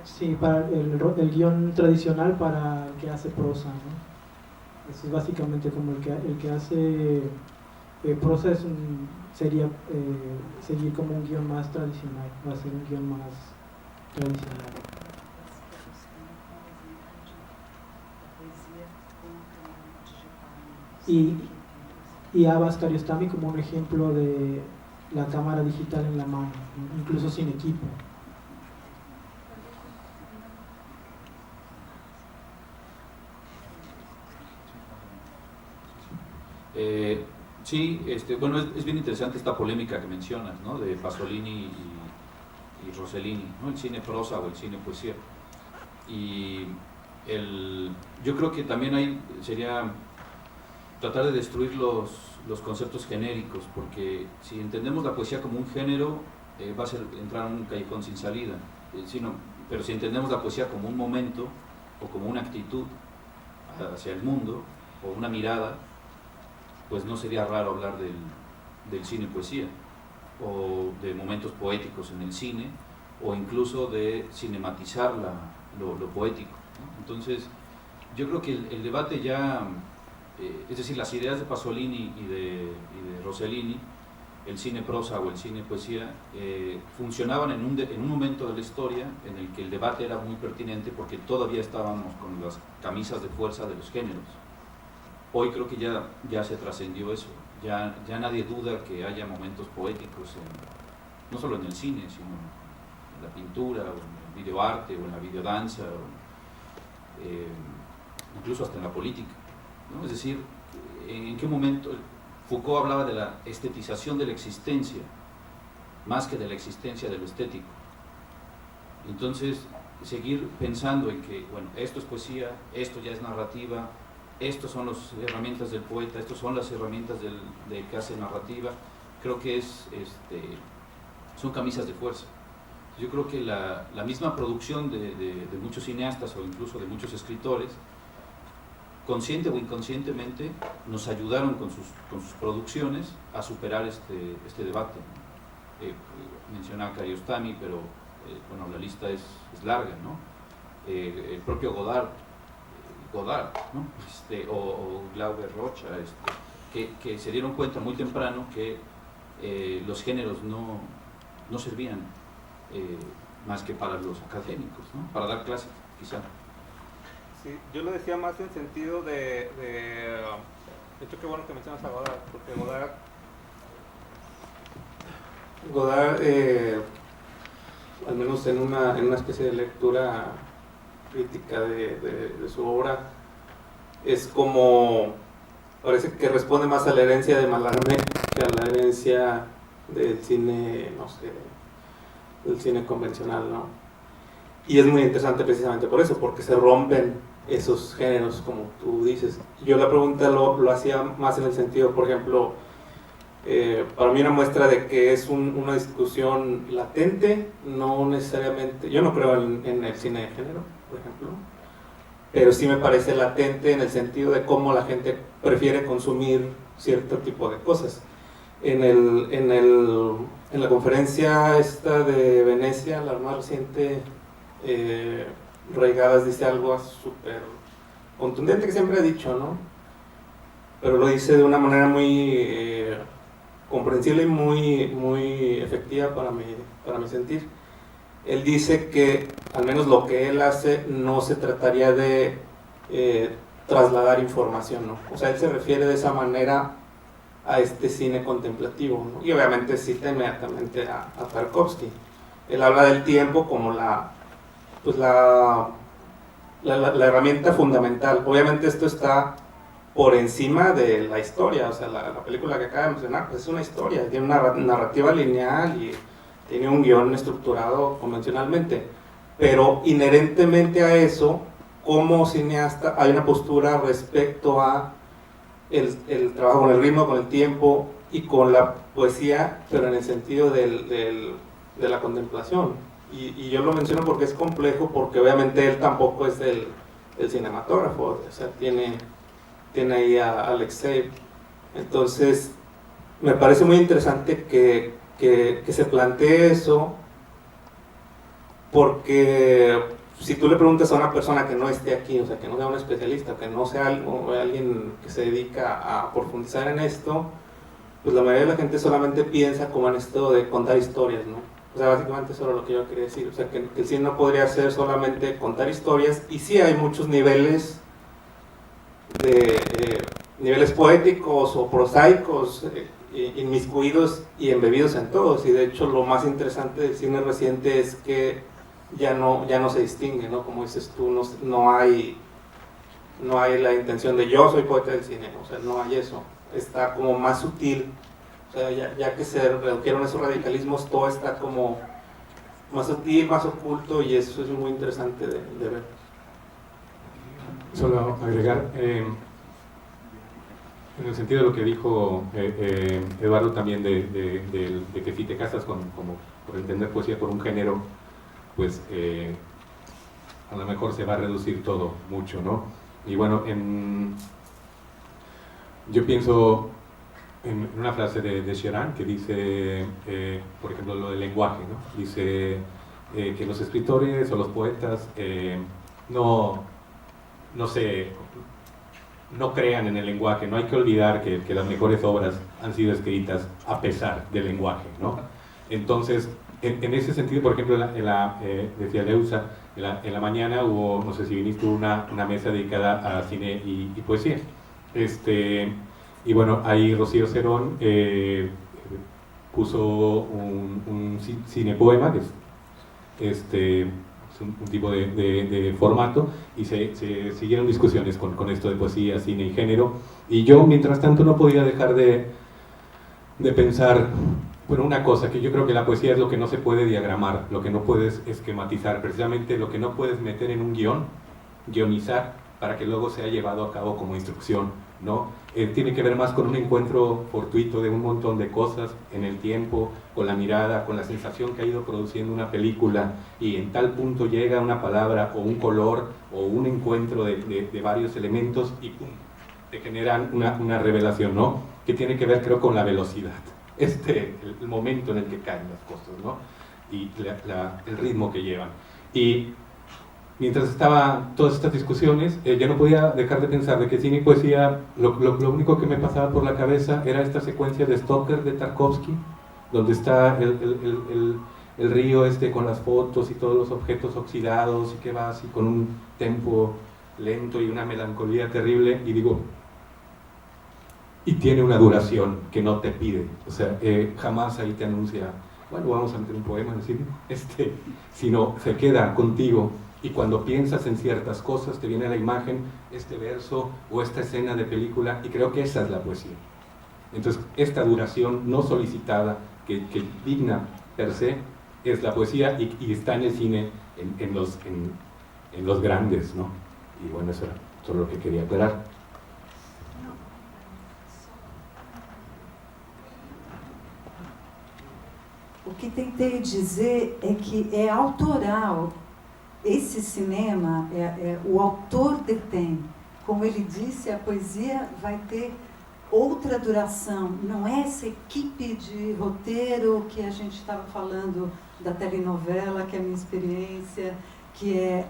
[SPEAKER 4] sí, para el guión tradicional para el que hace prosa, ¿no? Eso es básicamente como el que hace prosa sería seguir como un guión más tradicional, va a ser un guión más tradicional. Y Abbas Kiarostami como un ejemplo de la cámara digital en la mano, ¿no? Incluso sin equipo.
[SPEAKER 5] Sí, bueno, es bien interesante esta polémica que mencionas, ¿no? De Pasolini y Rossellini, ¿no? El cine prosa o el cine poesía. Y yo creo que también ahí sería tratar de destruir los conceptos genéricos, porque si entendemos la poesía como un género, va a ser entrar en un callejón sin salida. Pero si entendemos la poesía como un momento o como una actitud hacia el mundo o una mirada, pues no sería raro hablar del cine poesía o de momentos poéticos en el cine o incluso de cinematizar lo poético, ¿no? Entonces yo creo que el debate ya, es decir, las ideas de Pasolini y de Rossellini, el cine prosa o el cine poesía, funcionaban en un momento de la historia en el que el debate era muy pertinente porque todavía estábamos con las camisas de fuerza de los géneros. Hoy creo que ya se trascendió eso, ya nadie duda que haya momentos poéticos, no solo en el cine, sino en la pintura, o en el videoarte, o en la videodanza, incluso hasta en la política, ¿no? Es decir, ¿en qué momento Foucault hablaba de la estetización de la existencia, más que de la existencia de lo estético? Entonces, seguir pensando en que, bueno, esto es poesía, esto ya es narrativa, estas son las herramientas del poeta, estas son las herramientas de que hace narrativa, creo que son camisas de fuerza. Yo creo que la misma producción de muchos cineastas o incluso de muchos escritores, consciente o inconscientemente, nos ayudaron con sus producciones a superar este debate. Mencionaba Kiarostami, pero bueno, la lista es larga, ¿no? El propio Godard, ¿no? O Glauber Rocha, que se dieron cuenta muy temprano que los géneros no servían más que para los académicos, ¿no? Para dar clases, quizá.
[SPEAKER 6] Sí, yo lo decía más en sentido de hecho, qué bueno que mencionas a Godard, porque Godard al menos en una especie de lectura crítica de su obra, es como, parece que responde más a la herencia de Mallarmé que a la herencia del cine, no sé, del cine convencional, ¿no? Y es muy interesante precisamente por eso, porque se rompen esos géneros, como tú dices. Yo la pregunta lo hacía más en el sentido, por ejemplo, para mí una muestra de que es una discusión latente, no necesariamente, yo no creo en el cine de género, por ejemplo, pero sí me parece latente en el sentido de cómo la gente prefiere consumir cierto tipo de cosas. En la conferencia esta de Venecia, la más reciente, Reigadas dice algo súper contundente que siempre ha dicho, ¿no? Pero lo dice de una manera muy comprensible y muy efectiva para mi sentir. Él dice que, al menos lo que él hace, no se trataría de trasladar información, ¿no? O sea, él se refiere de esa manera a este cine contemplativo, ¿no? Y obviamente cita inmediatamente a Tarkovsky. Él habla del tiempo como la herramienta fundamental. Obviamente esto está por encima de la historia, o sea, la película que acaba de mencionar, pues es una historia, tiene una narrativa lineal y tiene un guión estructurado convencionalmente, pero inherentemente a eso, como cineasta, hay una postura respecto a el trabajo con el ritmo, con el tiempo y con la poesía, pero en el sentido de la contemplación. Y yo lo menciono porque es complejo, porque obviamente él tampoco es el cinematógrafo, o sea, tiene ahí a Alexei. Entonces, me parece muy interesante que se plantee eso, porque si tú le preguntas a una persona que no esté aquí, o sea, que no sea un especialista, que no sea alguien que se dedica a profundizar en esto, pues la mayoría de la gente solamente piensa como en esto de contar historias, ¿no? O sea, básicamente eso era lo que yo quería decir, o sea, que el cine no podría ser solamente contar historias, y sí hay muchos niveles niveles poéticos o prosaicos inmiscuidos y embebidos en todos, y de hecho lo más interesante del cine reciente es que ya no se distingue, ¿no? Como dices tú, no hay la intención de yo soy poeta del cine, o sea, no hay eso.
[SPEAKER 10] está como más sutil. O sea, ya que se redujeron esos radicalismos, todo está como más sutil, más oculto, y eso es muy interesante de ver.
[SPEAKER 6] Solo agregar, en el sentido de lo que dijo Eduardo también, de que si te casas como por entender poesía por un género, pues a lo mejor se va a reducir todo mucho, ¿no? Y bueno, yo pienso en una frase de Cioran que dice, por ejemplo, lo del lenguaje, ¿no? Dice que los escritores o los poetas no crean en el lenguaje. No hay que olvidar que las mejores obras han sido escritas a pesar del lenguaje, ¿no? Entonces, en ese sentido, por ejemplo, decía Leusa, en la mañana hubo, no sé si viniste, una mesa dedicada a cine y poesía. Y bueno, ahí Rocío Cerón puso un cinepoema, que es un tipo de formato, y se siguieron discusiones con esto de poesía, cine y género, y yo mientras tanto no podía dejar de pensar, bueno, una cosa, que yo creo que la poesía es lo que no se puede diagramar, lo que no puedes esquematizar, precisamente lo que no puedes meter en un guionizar, para que luego sea llevado a cabo como instrucción, ¿no? Tiene que ver más con un encuentro fortuito de un montón de cosas en el tiempo, con la mirada, con la sensación que ha ido produciendo una película, y en tal punto llega una palabra o un color o un encuentro de varios elementos y ¡pum!, te generan una revelación, ¿no? Que tiene que ver, creo, con la velocidad, el momento en el que caen las cosas, ¿no? Y el ritmo que llevan. Y mientras estaban todas estas discusiones, yo no podía dejar de pensar de que cine y poesía, lo único que me pasaba por la cabeza era esta secuencia de Stoker de Tarkovsky, donde está el río con las fotos y todos los objetos oxidados, y que va así con un tempo lento y una melancolía terrible, y digo, y tiene una duración que no te pide, o sea, jamás ahí te anuncia, bueno, vamos a meter un poema en el cine, sino se queda contigo. Y cuando piensas en ciertas cosas, te viene a la imagen este verso o esta escena de película, y creo que esa es la poesía. Entonces, esta duración no solicitada, que digna per se, es la poesía, y está en el cine, en los grandes, ¿no? Y bueno, eso era todo lo que quería aclarar.
[SPEAKER 3] O que tentei dizer é que é autoral. Esse cinema, o autor detém. Como ele disse, a poesia vai ter outra duração. Não é essa equipe de roteiro que a gente estava falando da telenovela, que é a minha experiência, que é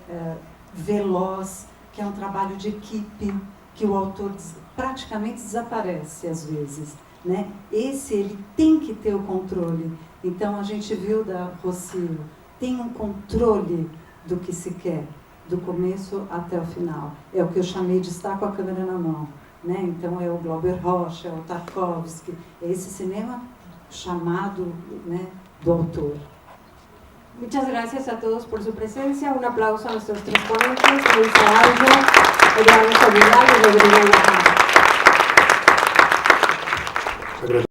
[SPEAKER 3] veloz, que é um trabalho de equipe, que o autor praticamente desaparece às vezes, né? Esse, ele tem que ter o controle. Então, a gente viu da Rocío, tem um controle do que se quer, do começo até o final. É o que eu chamei de estar com a câmera na mão, né? Então é o Glauber Rocha, é o Tarkovsky, é esse cinema chamado, né, do autor.
[SPEAKER 2] Muchas gracias a todos por su presencia. Un aplauso a nuestros tres ponentes, Leusa Araujo, Eduardo Sobral y Rodrigo Luján.